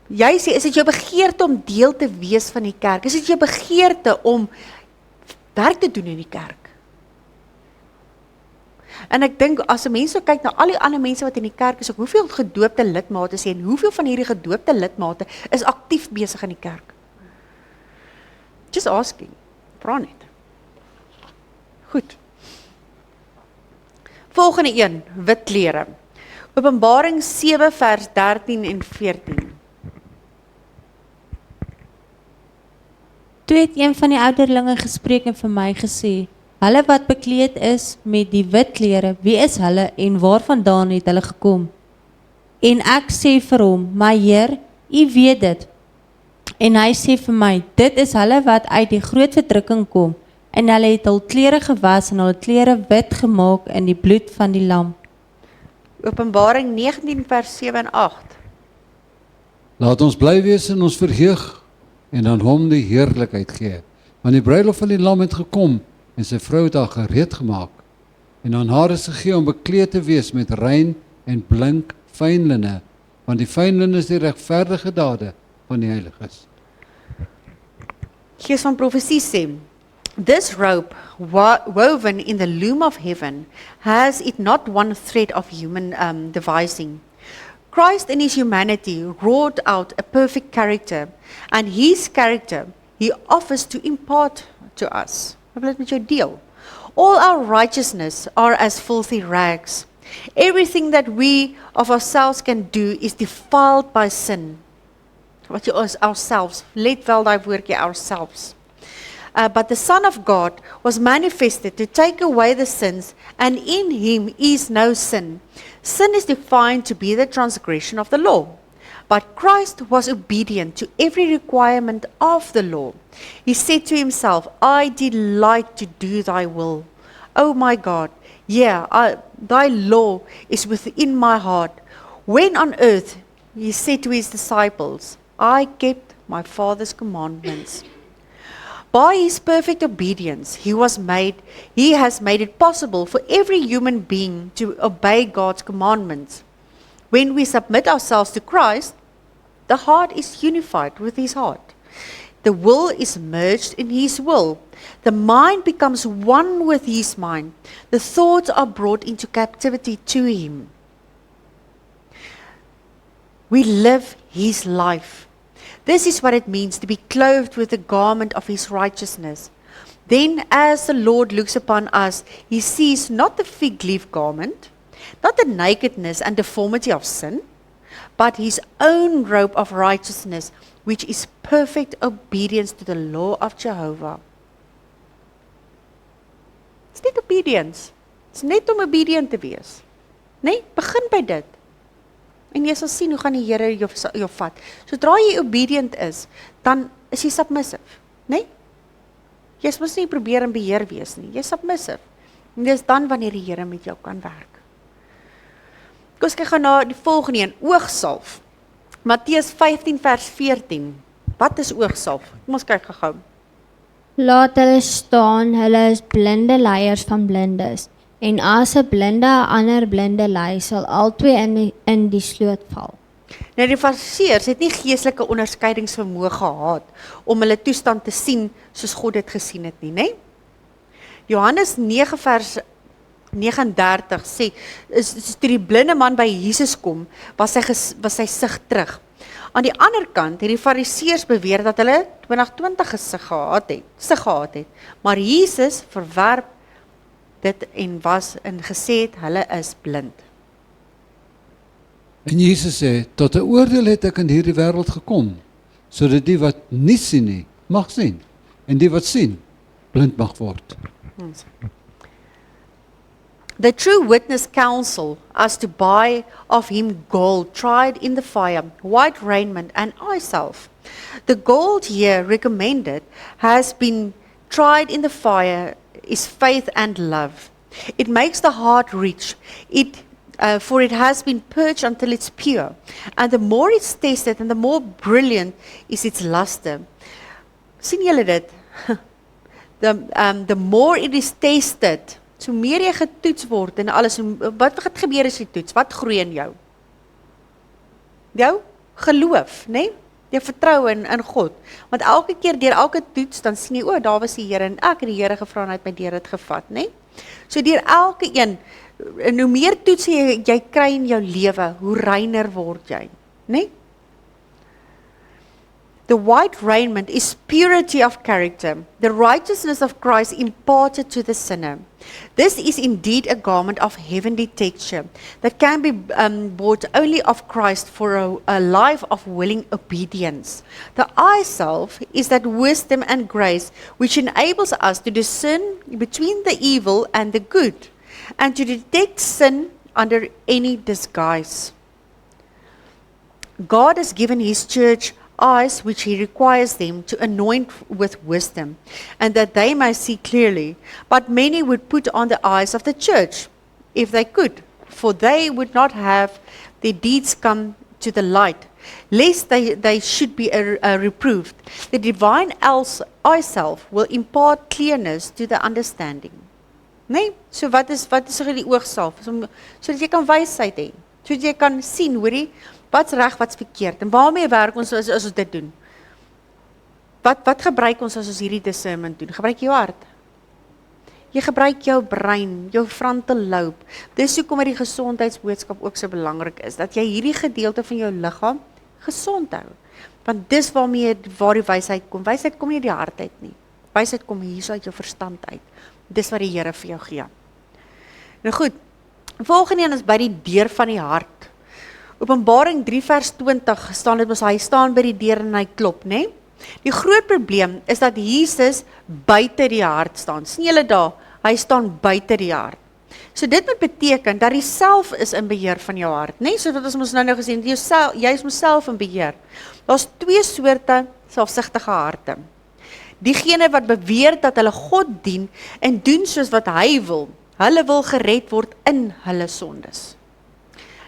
Jy sê, is dit jou begeerte om deel te wees van die kerk? Is dit jou begeerte om werk te doen in die kerk? En ek dink, as 'n mens so kyk na al die ander mense wat in die kerk is, hoeveel gedoopte lidmate sê, en hoeveel van hierdie gedoopte lidmate is aktief besig in die kerk? Just asking, vra net. Goed. Volgende een, wit klere. Openbaring 7 vers 13 en 14. Toe het een van die ouderlinge gespreek en vir my gesê, hulle wat bekleed is met die wit klere, wie is hulle en waarvandaan het hulle gekom? En ek sê vir hom, my Heer, u weet dit. En hy sê vir my, dit is hulle wat uit die groot verdrukking kom, en hulle het hul klere gewas en hul klere wit gemaak in die bloed van die lam. Openbaring 19 vers 7 en 8. Laat ons bly wees in ons verheug en aan hom die heerlikheid gee. Want die bruilof van die lam het gekom en sy vrou het haar gereed gemaak. En aan haar is gegee om bekleed te wees met rein en blink fynlinne, want die fynlinne is die regverdige dade van die heiliges. Gees van profesie sê, this robe woven in the loom of heaven has it not one thread of human devising. Christ in his humanity wrought out a perfect character, and his character he offers to impart to us. Ek wil dit met jou deel. All our righteousness are as filthy rags. Everything that we of ourselves can do is defiled by sin. Wat jy ourselves, let wel daai woordjie ourselves. But the Son of God was manifested to take away the sins, and in him is no sin. Sin is defined to be the transgression of the law. But Christ was obedient to every requirement of the law. He said to himself, I delight to do thy will. Oh my God, thy law is within my heart. When on earth he said to his disciples, I kept my Father's commandments. By his perfect obedience, he has made it possible for every human being to obey God's commandments. When we submit ourselves to Christ, the heart is unified with his heart. The will is merged in his will. The mind becomes one with his mind. The thoughts are brought into captivity to him. We live his life. This is what it means to be clothed with the garment of his righteousness. Then as the Lord looks upon us, he sees not the fig leaf garment, not the nakedness and deformity of sin, but his own robe of righteousness, which is perfect obedience to the law of Jehovah. It's net obedience. It's net om obedient te wees. Nee, begin by dit. En jy sal sien hoe gaan die Here jou vat. Sodra jy obedient is, dan is jy submissive, nee? Jy moet nie probeer en beheer wees nie. Jy is submissive. En dis dan wanneer die Here met jou kan werk. Kom ons kyk gou na die volgende een, oogsalf. Matteus 15 vers 14. Wat is oogsalf? Kom ons kyk gou. Laat hulle staan, hulle is blinde leiers van blindes. En as 'n blinde 'n ander blinde lei, sal albei in die sloot val. Nou die fariseërs het nie geestelike onderskeidingsvermoë gehad om hulle toestand te sien soos God dit gesien het nie, né? Johannes 9 vers 39 sê, toe die blinde man by Jesus kom, was sy sig terug. Aan die ander kant het die fariseërs beweer dat hulle 2020 gesig gehad het, maar Jesus verwerp dit en gesê het, hulle is blind. En Jesus sê, tot 'n oordeel het ek in hierdie wêreld gekom, sodat die wat nie sien nie, mag sien, en die wat sien, blind mag word. The true witness counsel us to buy of him gold tried in the fire, white raiment and eye salve. The gold here recommended has been tried in the fire is faith and love. It makes the heart rich, for it has been purged until it's pure. And the more it's tasted and the more brilliant is its luster. Sien julle dit? The more it is tasted, so meer jy getoets word en alles, wat gaan gebeur as jy toets? Wat groei in jou? Jou geloof, né? Jou vertroue in God. Want elke keer deur elke toets dan sien jy, daar was die Here en ek het die Here gevra en hy het my deur dit gevat, né? So deur elke een, en hoe meer toets jy kry in jou lewe, hoe reiner word jy, né? The white raiment is purity of character, the righteousness of Christ imparted to the sinner. This is indeed a garment of heavenly texture that can be bought only of Christ for a life of willing obedience. The eye salve is that wisdom and grace which enables us to discern between the evil and the good, and to detect sin under any disguise. God has given his church eyes which he requires them to anoint with wisdom, and that they may see clearly. But many would put on the eyes of the church, if they could, for they would not have their deeds come to the light, lest they should be reproved. The divine eye self will impart clearness to the understanding. Nee, so wat is die oogsalf? Sodat jy kan wysheid hê. Sodat jy kan sien, hoorie, wat's reg, wat's verkeerd. En waarmee werk ons as ons dit doen? Wat gebruik ons as ons hierdie discernment doen? Gebruik jou hart. Jy gebruik jou brein, jou frontal lobe. Dis hoekom die gesondheidsboodskap ook so belangrik is, dat jy hierdie gedeelte van jou liggaam gesond hou. Want dis waar die wysheid kom. Wysheid kom nie uit die hart uit nie. Wysheid kom hier uit jou verstand uit. Dis wat die Here vir jou gee. Nou goed, volgende een is by die deur van die hart. Openbaring 3 vers 20 staan dit mos, hy staan by die deur en hy klop, né? Die groot probleem is dat Jesus buite die hart staan. Sien julle daar, hy staan buite die hart. So dit moet beteken dat jy self is in beheer van jou hart, né? So wat ons nou gesien, jy is myself in beheer. Daar's 2 soorte selfsugtige harte. Diegene wat beweer dat hulle God dien en doen soos wat hy wil. Hulle wil gered word in hulle sondes.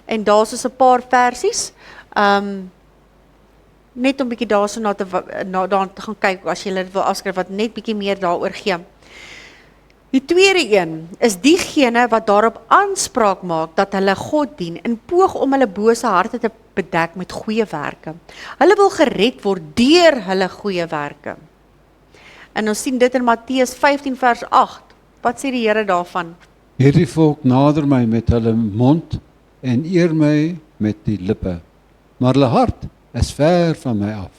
En daar's so 'n paar versies, net om bietjie daarso na te gaan kyk as jy dit wil afskryf wat net bietjie meer daaroor gee. Die tweede een is diegene wat daarop aanspraak maak dat hulle God dien en poog om hulle bose harte te bedek met goeie werke. Hulle wil gered word deur hulle goeie werke. En ons sien dit in Matteus 15 vers 8. Wat sê die Here daarvan? Hierdie volk nader my met hulle mond en eer my met die lippe, maar hulle hart is ver van my af.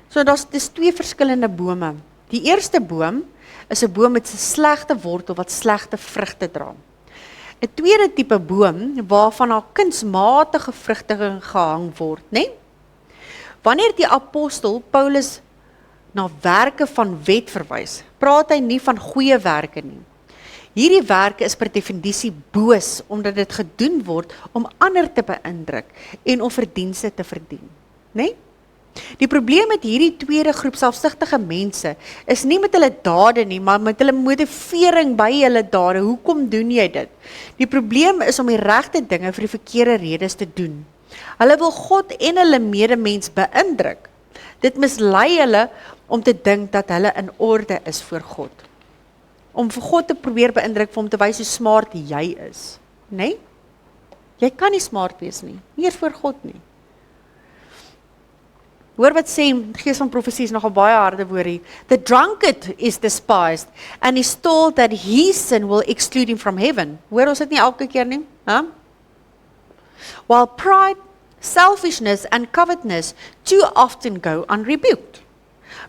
So dis 2 verskillende bome. Die eerste boom is 'n boom met 'n slegte wortel wat slegte vrugte dra. 'n tweede tipe boom waarvan daar kunsmatige vrugte gehang word, né? Wanneer die apostel Paulus na werke van wet verwys, praat hy nie van goeie werke nie. Hierdie werke is per definisie boos, omdat dit gedoen word om ander te beïndruk en om verdienste te verdien, né? Die probleem met hierdie tweede groep selfsugtige mense is nie met hulle dade nie, maar met hulle motivering by hulle dade. Hoekom doen jy dit? Die probleem is om die regte dinge vir die verkeerde redes te doen. Hulle wil God en hulle medemens beïndruk. Dit mislei hulle om te dink dat hulle in orde is voor God. Om vir God te probeer beïndruk, vir hom te wys hoe smart jy is, né? Jy kan nie smart wees nie, nie eers voor God nie. Hoor wat sê, Gees van Profesie is nogal baie harde woord hier. The drunkard is despised and is told that his sin will exclude him from heaven. Hoor ons dit nie elke keer nie? Huh? While pride, selfishness and covetousness too often go unrebuked.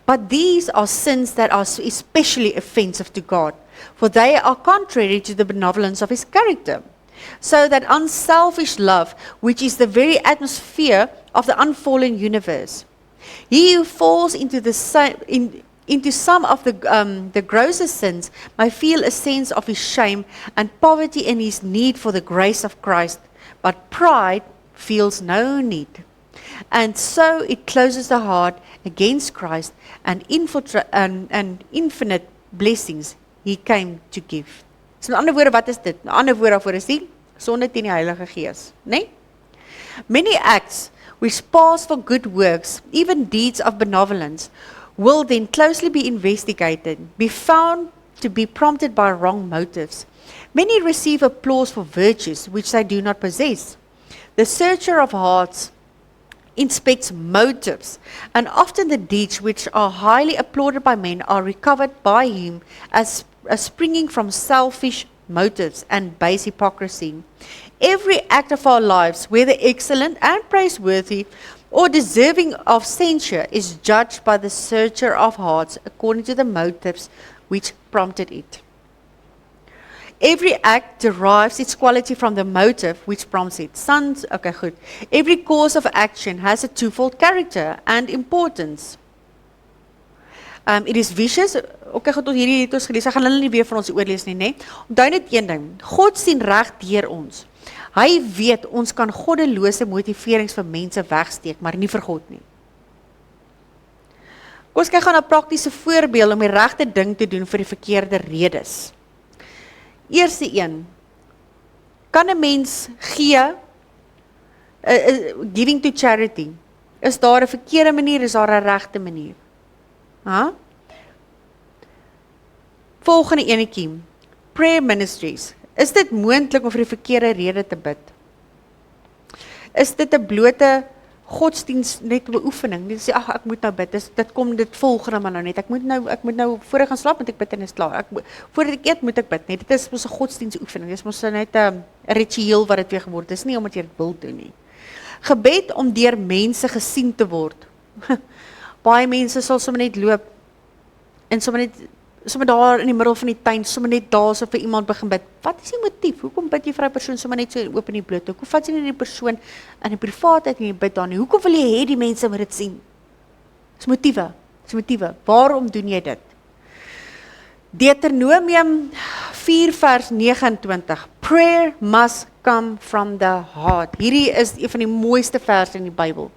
But these are sins that are especially offensive to God, for they are contrary to the benevolence of his character. So that unselfish love, which is the very atmosphere of the unfallen universe. He who falls into some of the grossest sins may feel a sense of his shame and poverty in his need for the grace of Christ, but pride feels no need. And so it closes the heart against Christ and infinite blessings he came to give. So in ander woorde, wat is dit? In ander woorde daarvoor is die sonde teen die Heilige Gees, né? Many acts which pass for good works, even deeds of benevolence, will then closely be investigated, be found to be prompted by wrong motives. Many receive applause for virtues which they do not possess. The searcher of hearts inspects motives, and often the deeds which are highly applauded by men are recovered by him as springing from selfish motives and base hypocrisy. Every act of our lives, whether excellent and praiseworthy or deserving of censure, is judged by the searcher of hearts according to the motives which prompted it. Every act derives its quality from the motive which prompts it. Okay, goed. Every course of action has a twofold character and importance. It is vicious. Okay, goed, hierdie het ons gelees. Ek gaan hulle nie weer van ons oorlees nie, né? Onthou net een ding. God sien reg deur ons. Hy weet ons kan goddelose motiverings vir mense wegsteek, maar nie vir God nie. Kom ons kyk gaan na 'n praktiese voorbeeld om die regte ding te doen vir die verkeerde redes. Eerste een, kan 'n mens gee, giving to charity, Is daar 'n verkeerde manier, is daar 'n regte manier? Ha? Volgende enetjie. Prayer ministries. Is dit moontlik om vir die verkeerde rede te bid? Is dit 'n blote godsdiens net beoefening? Net sê, ag, ek moet nou bid. Dit kom dit volgende maar nou net. Ek moet nou voor ek gaan slaap moet ek bid en is klaar. Voordat ek eet moet ek bid net. Dit is mos 'n godsdiensoefening. Dit is mos net 'n ritueel wat dit weer geword is, nie omdat jy dit wil doen nie. Gebed om deur mense gesien te word. Baie mense sal sommer net loop en sommer daar in die middel van die tuin, sommer net daar so vir iemand begin bid. Wat is die motief? Hoekom bid jy vir 'n persoon sommer net so oop in die bloot? Hoekom vat jy nie die persoon in die privaatheid en jy bid daar nie? Hoekom wil jy hê die mense moet dit sien? Dis motiewe. Waarom doen jy dit? Deuteronomium 4 vers 29. Prayer must come from the heart. Hierdie is een van die mooiste verse in die Bybel.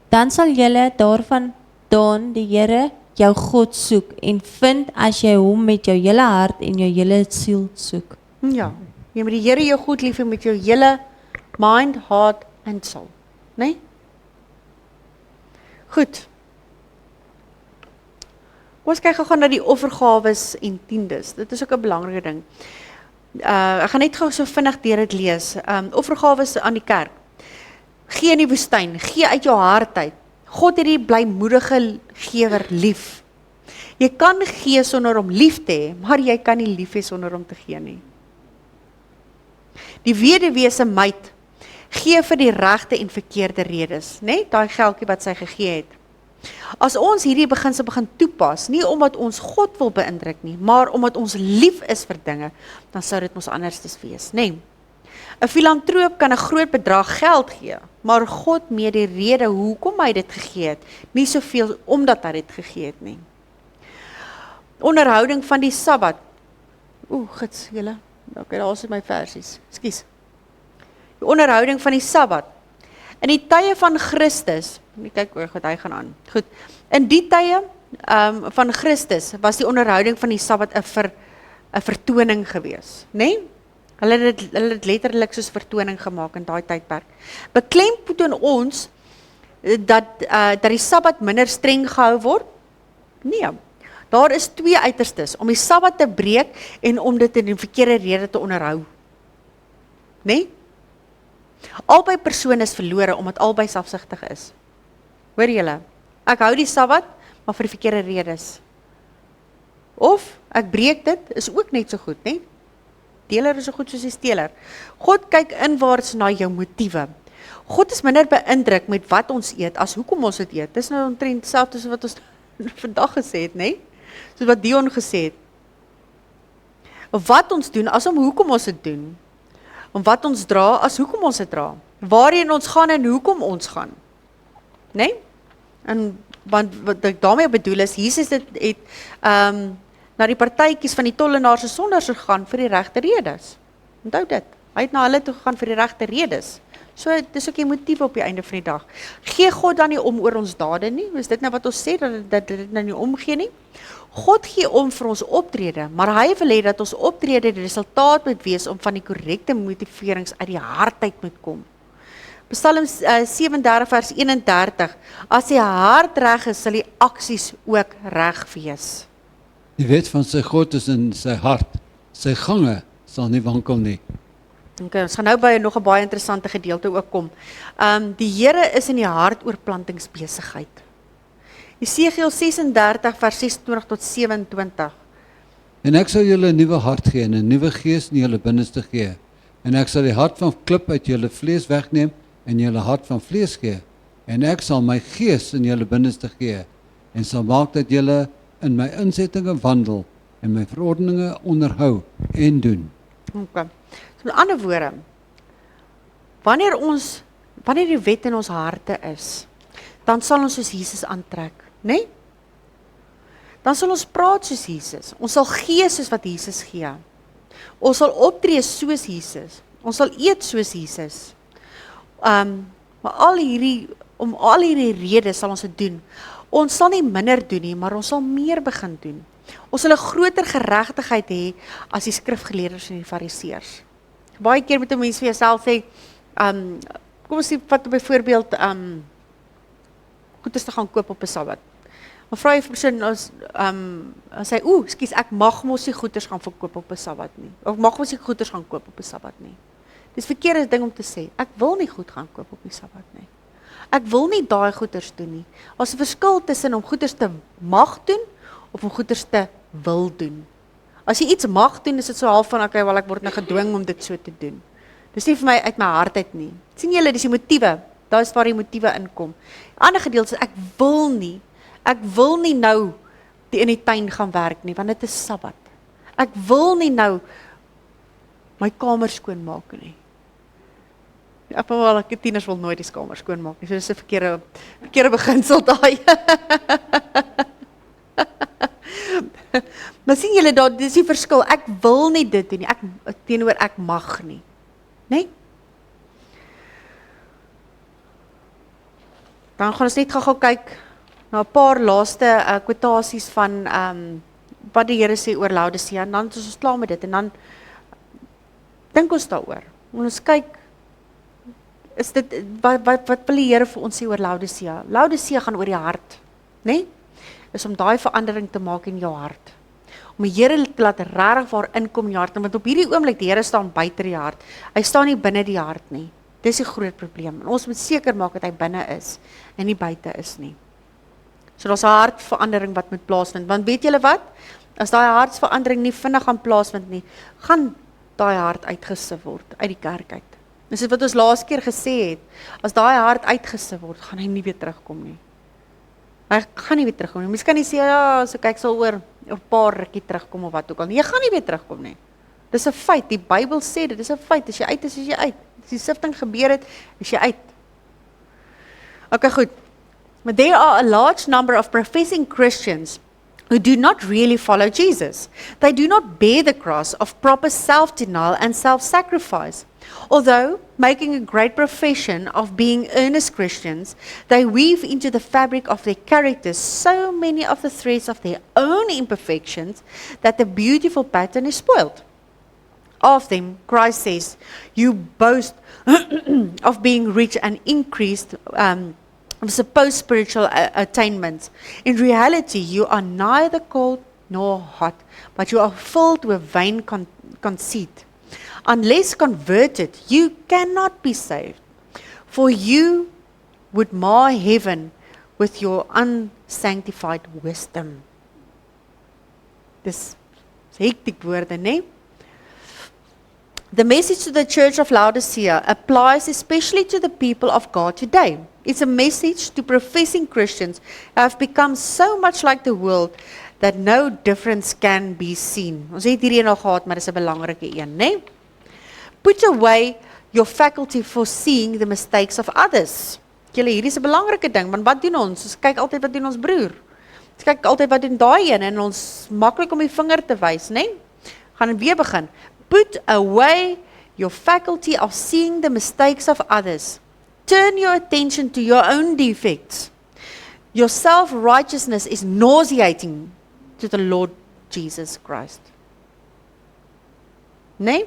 Dan sal julle daarvandaan die Here jou God soek en vind as jy hom met jou hele hart en jou hele siel soek. Ja, jy moet die Here jou goed lief hê met jou hele mind, heart and soul, né? Goed. Kom ons kyk gou na die offergawes en tiendes. Dit is ook 'n belangrike ding. Ek gaan net gou so vinnig deur dit lees. Offergawes aan die kerk. Gee in die woestyn, gee uit jou hart uit. God het die blymoedige gewer lief. Jy kan gee sonder om lief te hê, maar jy kan nie lief hê sonder om te gee nie. Die weduwee se maid gee vir die regte en verkeerde redes, né? Daai geldjie wat sy gegee het. As ons hierdie beginsel begin toepas, nie omdat ons God wil beïndruk nie, maar omdat ons lief is vir dinge, dan sou dit mos anderstes wees, né? 'n Filantroop kan 'n groot bedrag geld gee, maar God mee die rede hoekom hy dit gegee het, nie soveel omdat hy dit gegee het nie. Onderhouding van die Sabbat. Gits, julle. Okay, daar is my versies. Ekskuus. Die onderhouding van die Sabbat. In die tye van Christus, kyk oor wat hy gaan aan. Goed. In die tye van Christus was die onderhouding van die Sabbat 'n vertoning gewees, né? Nee? Hulle het dit letterlik soos vertoning gemaak in daai tydperk. Beklemtoon ons dat die Sabbat minder streng gehou word? Nee. Daar is twee uiterstes, om die Sabbat te breek en om dit in die verkeerde rede te onderhou. Nee? Albei persone is verlore omdat albei selfsugtig is. Hoor julle? Ek hou die Sabbat, maar vir die verkeerde redes. Of ek breek dit, is ook net so goed, né? Deler is so goed soos die steler. God kyk inwaarts na jou motiewe. God is minder beïndruk met wat ons eet as hoekom ons dit eet. Dis nou omtrent dieselfde soos wat ons vandag gesê het, né? Soos wat Dion gesê het. Wat ons doen as om hoekom ons dit doen. Om wat ons dra as hoekom ons dit dra. Waarheen ons gaan en hoekom ons gaan. Né? En wat ek daarmee bedoel is, Jesus het na die partytjies van die tollenaars en sondaars gegaan vir die regte redes. Onthou dit. Hy het na hulle toe gegaan vir die regte redes. So dis ook die motief op die einde van die dag. Gee God dan nie om oor ons dade nie? Is dit nou wat ons sê dat dit nou nie omgee nie? God gee om vir ons optrede, maar hy wil hê dat ons optrede die resultaat moet wees om van die korrekte motiverings uit die hart uit moet kom. Psalm 37 vers 31. As die hart reg is, sal die aksies ook reg wees. Die wet van sy God is in sy hart. Sy gange sal nie wankel nie. Okay, ons gaan nou by nog 'n baie interessante gedeelte ook kom. Die Here is in die hartoorplantingsbesigheid. Jesegiel 36 vers 26 tot 27. En ek sal julle 'n nuwe hart gee en 'n nuwe gees in julle binneste gee. En ek sal die hart van klip uit julle vlees wegneem en julle hart van vlees gee. En ek sal my gees in julle binneste gee en sal maak dat julle in my insettinge wandel en my verordeninge onderhou en doen. Okay. So met ander woorde, wanneer die wet in ons harte is, dan sal ons soos Jesus aantrek, né? Nee? Dan sal ons praat soos Jesus. Ons sal gee soos wat Jesus gee. Ons sal optree soos Jesus. Ons sal eet soos Jesus. Maar om al hierdie redes sal ons dit doen. Ons sal nie minder doen nie, maar ons sal meer begin doen. Ons sal 'n groter geregtigheid hê as die skrifgeleerdes en die fariseërs. Baie keer moet 'n mens vir jouself sê, kom ons sê, vat byvoorbeeld, goeders te gaan koop op 'n Sabbat. Maar vra jy vir persoon, as hy, skus, ek mag mos nie goeders gaan verkoop op 'n Sabbat nie. Of ek mag mos nie goeders gaan koop op 'n Sabbat nie. Dis verkeerde ding om te sê. Ek wil nie goed gaan koop op die Sabbat nie. Ek wil nie daai goeders doen nie. Daar's 'n verskil tussen om goeders te mag doen of om goeders te wil doen. As jy iets mag doen, is dit so half van, okay, wel ek word nou gedwing om dit so te doen. Dis nie vir my uit my hart uit nie. Sien julle, dis die motiewe. Daar is waar die motiewe inkom. Ander gedeelte is, ek wil nie nou in die tuin gaan werk nie, want dit is Sabbat. Ek wil nie nou my kamer skoonmaak nie. Ek tieners wil nooit die kamer skoonmaak nie, so dis 'n verkeerde beginsel daai. Maar sien julle, dis die verskil. Ek wil nie dit doen nie, teenoor ek mag nie. Nee? Dan gaan ons net gou kyk na 'n paar laaste kwotasies van wat die Here sê oor Laodicea, en dan is ons klaar met dit, en dan dink ons daaroor. En ons kyk, is dit, wat wil die Here vir ons sê oor Laodicea? Laodicea gaan oor die hart, nee? Is om daai verandering te maak in jou hart. Om die Here te laat regtig waar inkom in jou hart, want op hierdie oomblik, die Here staan buite die hart. Hy staan nie binne die hart nie. Dis 'n groot probleem. En ons moet seker maak dat hy binne is en nie buite is nie. So daar's 'n hartverandering wat moet plaasvind. Want weet julle wat? As daai hartsverandering nie vinnig gaan plaasvind nie, gaan daai hart uitgesif word uit die kerk uit. Dis wat ons laas keer gesê het. As daai hart uitgesif word, gaan hy nie weer terugkom nie. Hy gaan nie weer terugkom nie. Mens kan nie sê, ja, so kyk sal oor 'n paar rukkie terugkom of wat ook al. Nee, jy gaan nie weer terugkom nie. Dis 'n feit. Die Bybel sê dit, dis 'n feit. As jy uit is, is jy uit. As die sifting gebeur het, is jy uit. Okay, goed. But there are a large number of professing Christians who do not really follow Jesus. They do not bear the cross of proper self-denial and self-sacrifice. Although making a great profession of being earnest Christians, they weave into the fabric of their characters so many of the threads of their own imperfections that the beautiful pattern is spoiled. Of them, Christ says, you boast of being rich and increased of supposed spiritual attainments. In reality, you are neither cold nor hot, but you are filled with vain conceit. Unless converted, you cannot be saved, for you would mar heaven with your unsanctified wisdom. Dis hektiek woorde, nee? The message to the church of Laodicea applies especially to the people of God today. It's a message to professing Christians who have become so much like the world that no difference can be seen. Ons het hierdie al gehad, maar dis 'n belangrike een, né? Put away your faculty for seeing the mistakes of others. Julle, hierdie is 'n belangrike ding, want wat doen ons? Ons kyk altyd wat doen ons broer. Ons kyk altyd wat doen daai een en ons maklik om die vinger te wys, né? Gaan weer begin. Put away your faculty of seeing the mistakes of others. Turn your attention to your own defects. Your self-righteousness is nauseating to the Lord Jesus Christ. Nee?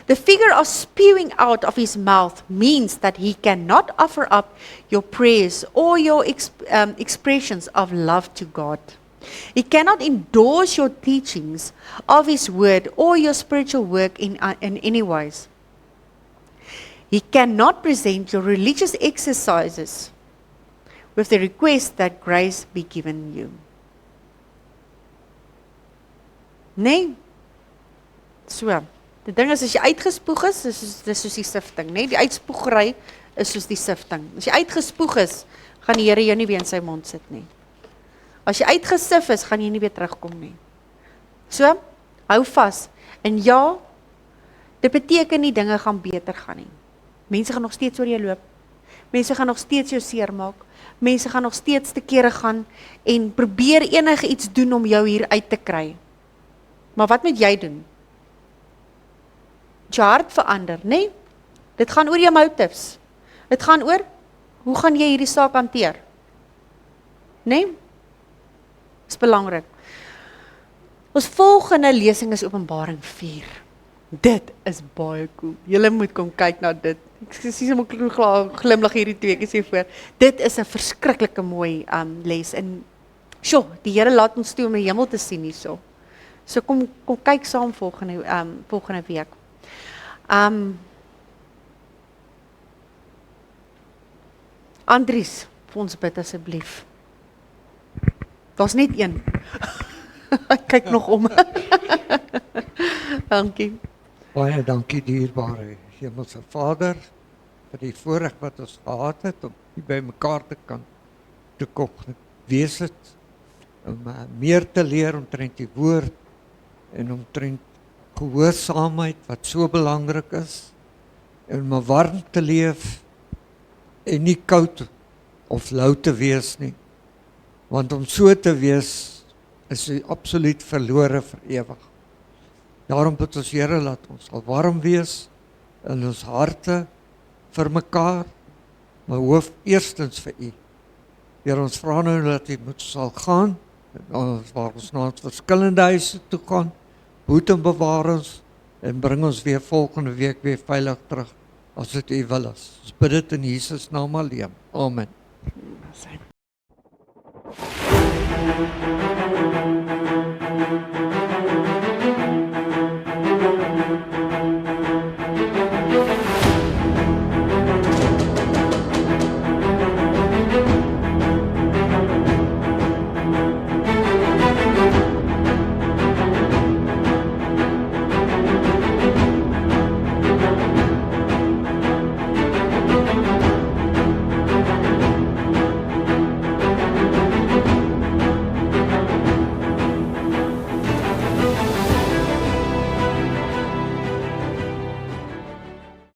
The figure of spewing out of his mouth means that he cannot offer up your prayers or your expressions of love to God. He cannot endorse your teachings of his word or your spiritual work in any ways. He cannot present your religious exercises with the request that grace be given you. Nee. So, die ding is, as jy uitgespoeg is, dis soos die sifting, nee? Die uitspoegery is soos die sifting. As jy uitgespoeg is, gaan die Here jou nie weer in sy mond sit nie. As jy uitgesif is, gaan jy nie weer terugkom nie. So, hou vas. En ja, dit beteken nie dinge gaan beter gaan nie. Mense gaan nog steeds oor jou loop. Mense gaan nog steeds jou seermaak. Mense gaan nog steeds te kere gaan en probeer enige iets doen om jou hier uit te kry. Maar wat moet jy doen? Jou hart verander, nee? Dit gaan oor jou motives. Dit gaan oor, hoe gaan jy hierdie saak hanteer? Nee? Is belangrik. Ons volgende lesing is Openbaring 4. Dit is baie cool. Julle moet kom kyk na dit. Ek sien hom glimlag hierdie twee keer voor. Dit is 'n verskriklike mooi les en sjoe, die Here laat ons toe om die hemel te sien hierso. So kom kyk saam volgende week. Andries, vir ons bid asseblief. Daar's net een. Ek kyk nog om. Dankie. Baie dankie dierbare Hemelse Vader vir die voorreg wat ons gehad het om hier by mekaar te kom wees het om meer te leer omtrent die woord en omtrent gehoorsaamheid wat so belangrik is en om warm te leef en nie koud of lou te wees nie, want om so te wees is jy absoluut verlore vir ewig. Daarom bid ons Here, laat ons sal warm wees in ons harte vir mekaar, maar hoof eerstens vir U. Here, ons vra nou dat U moet sal gaan, waar ons na ons verskillende huise toe gaan, boet en bewaar ons, en bring ons weer volgende week weer veilig terug, as dit U wil is. Ons bid dit in Jesus naam alleen. Amen.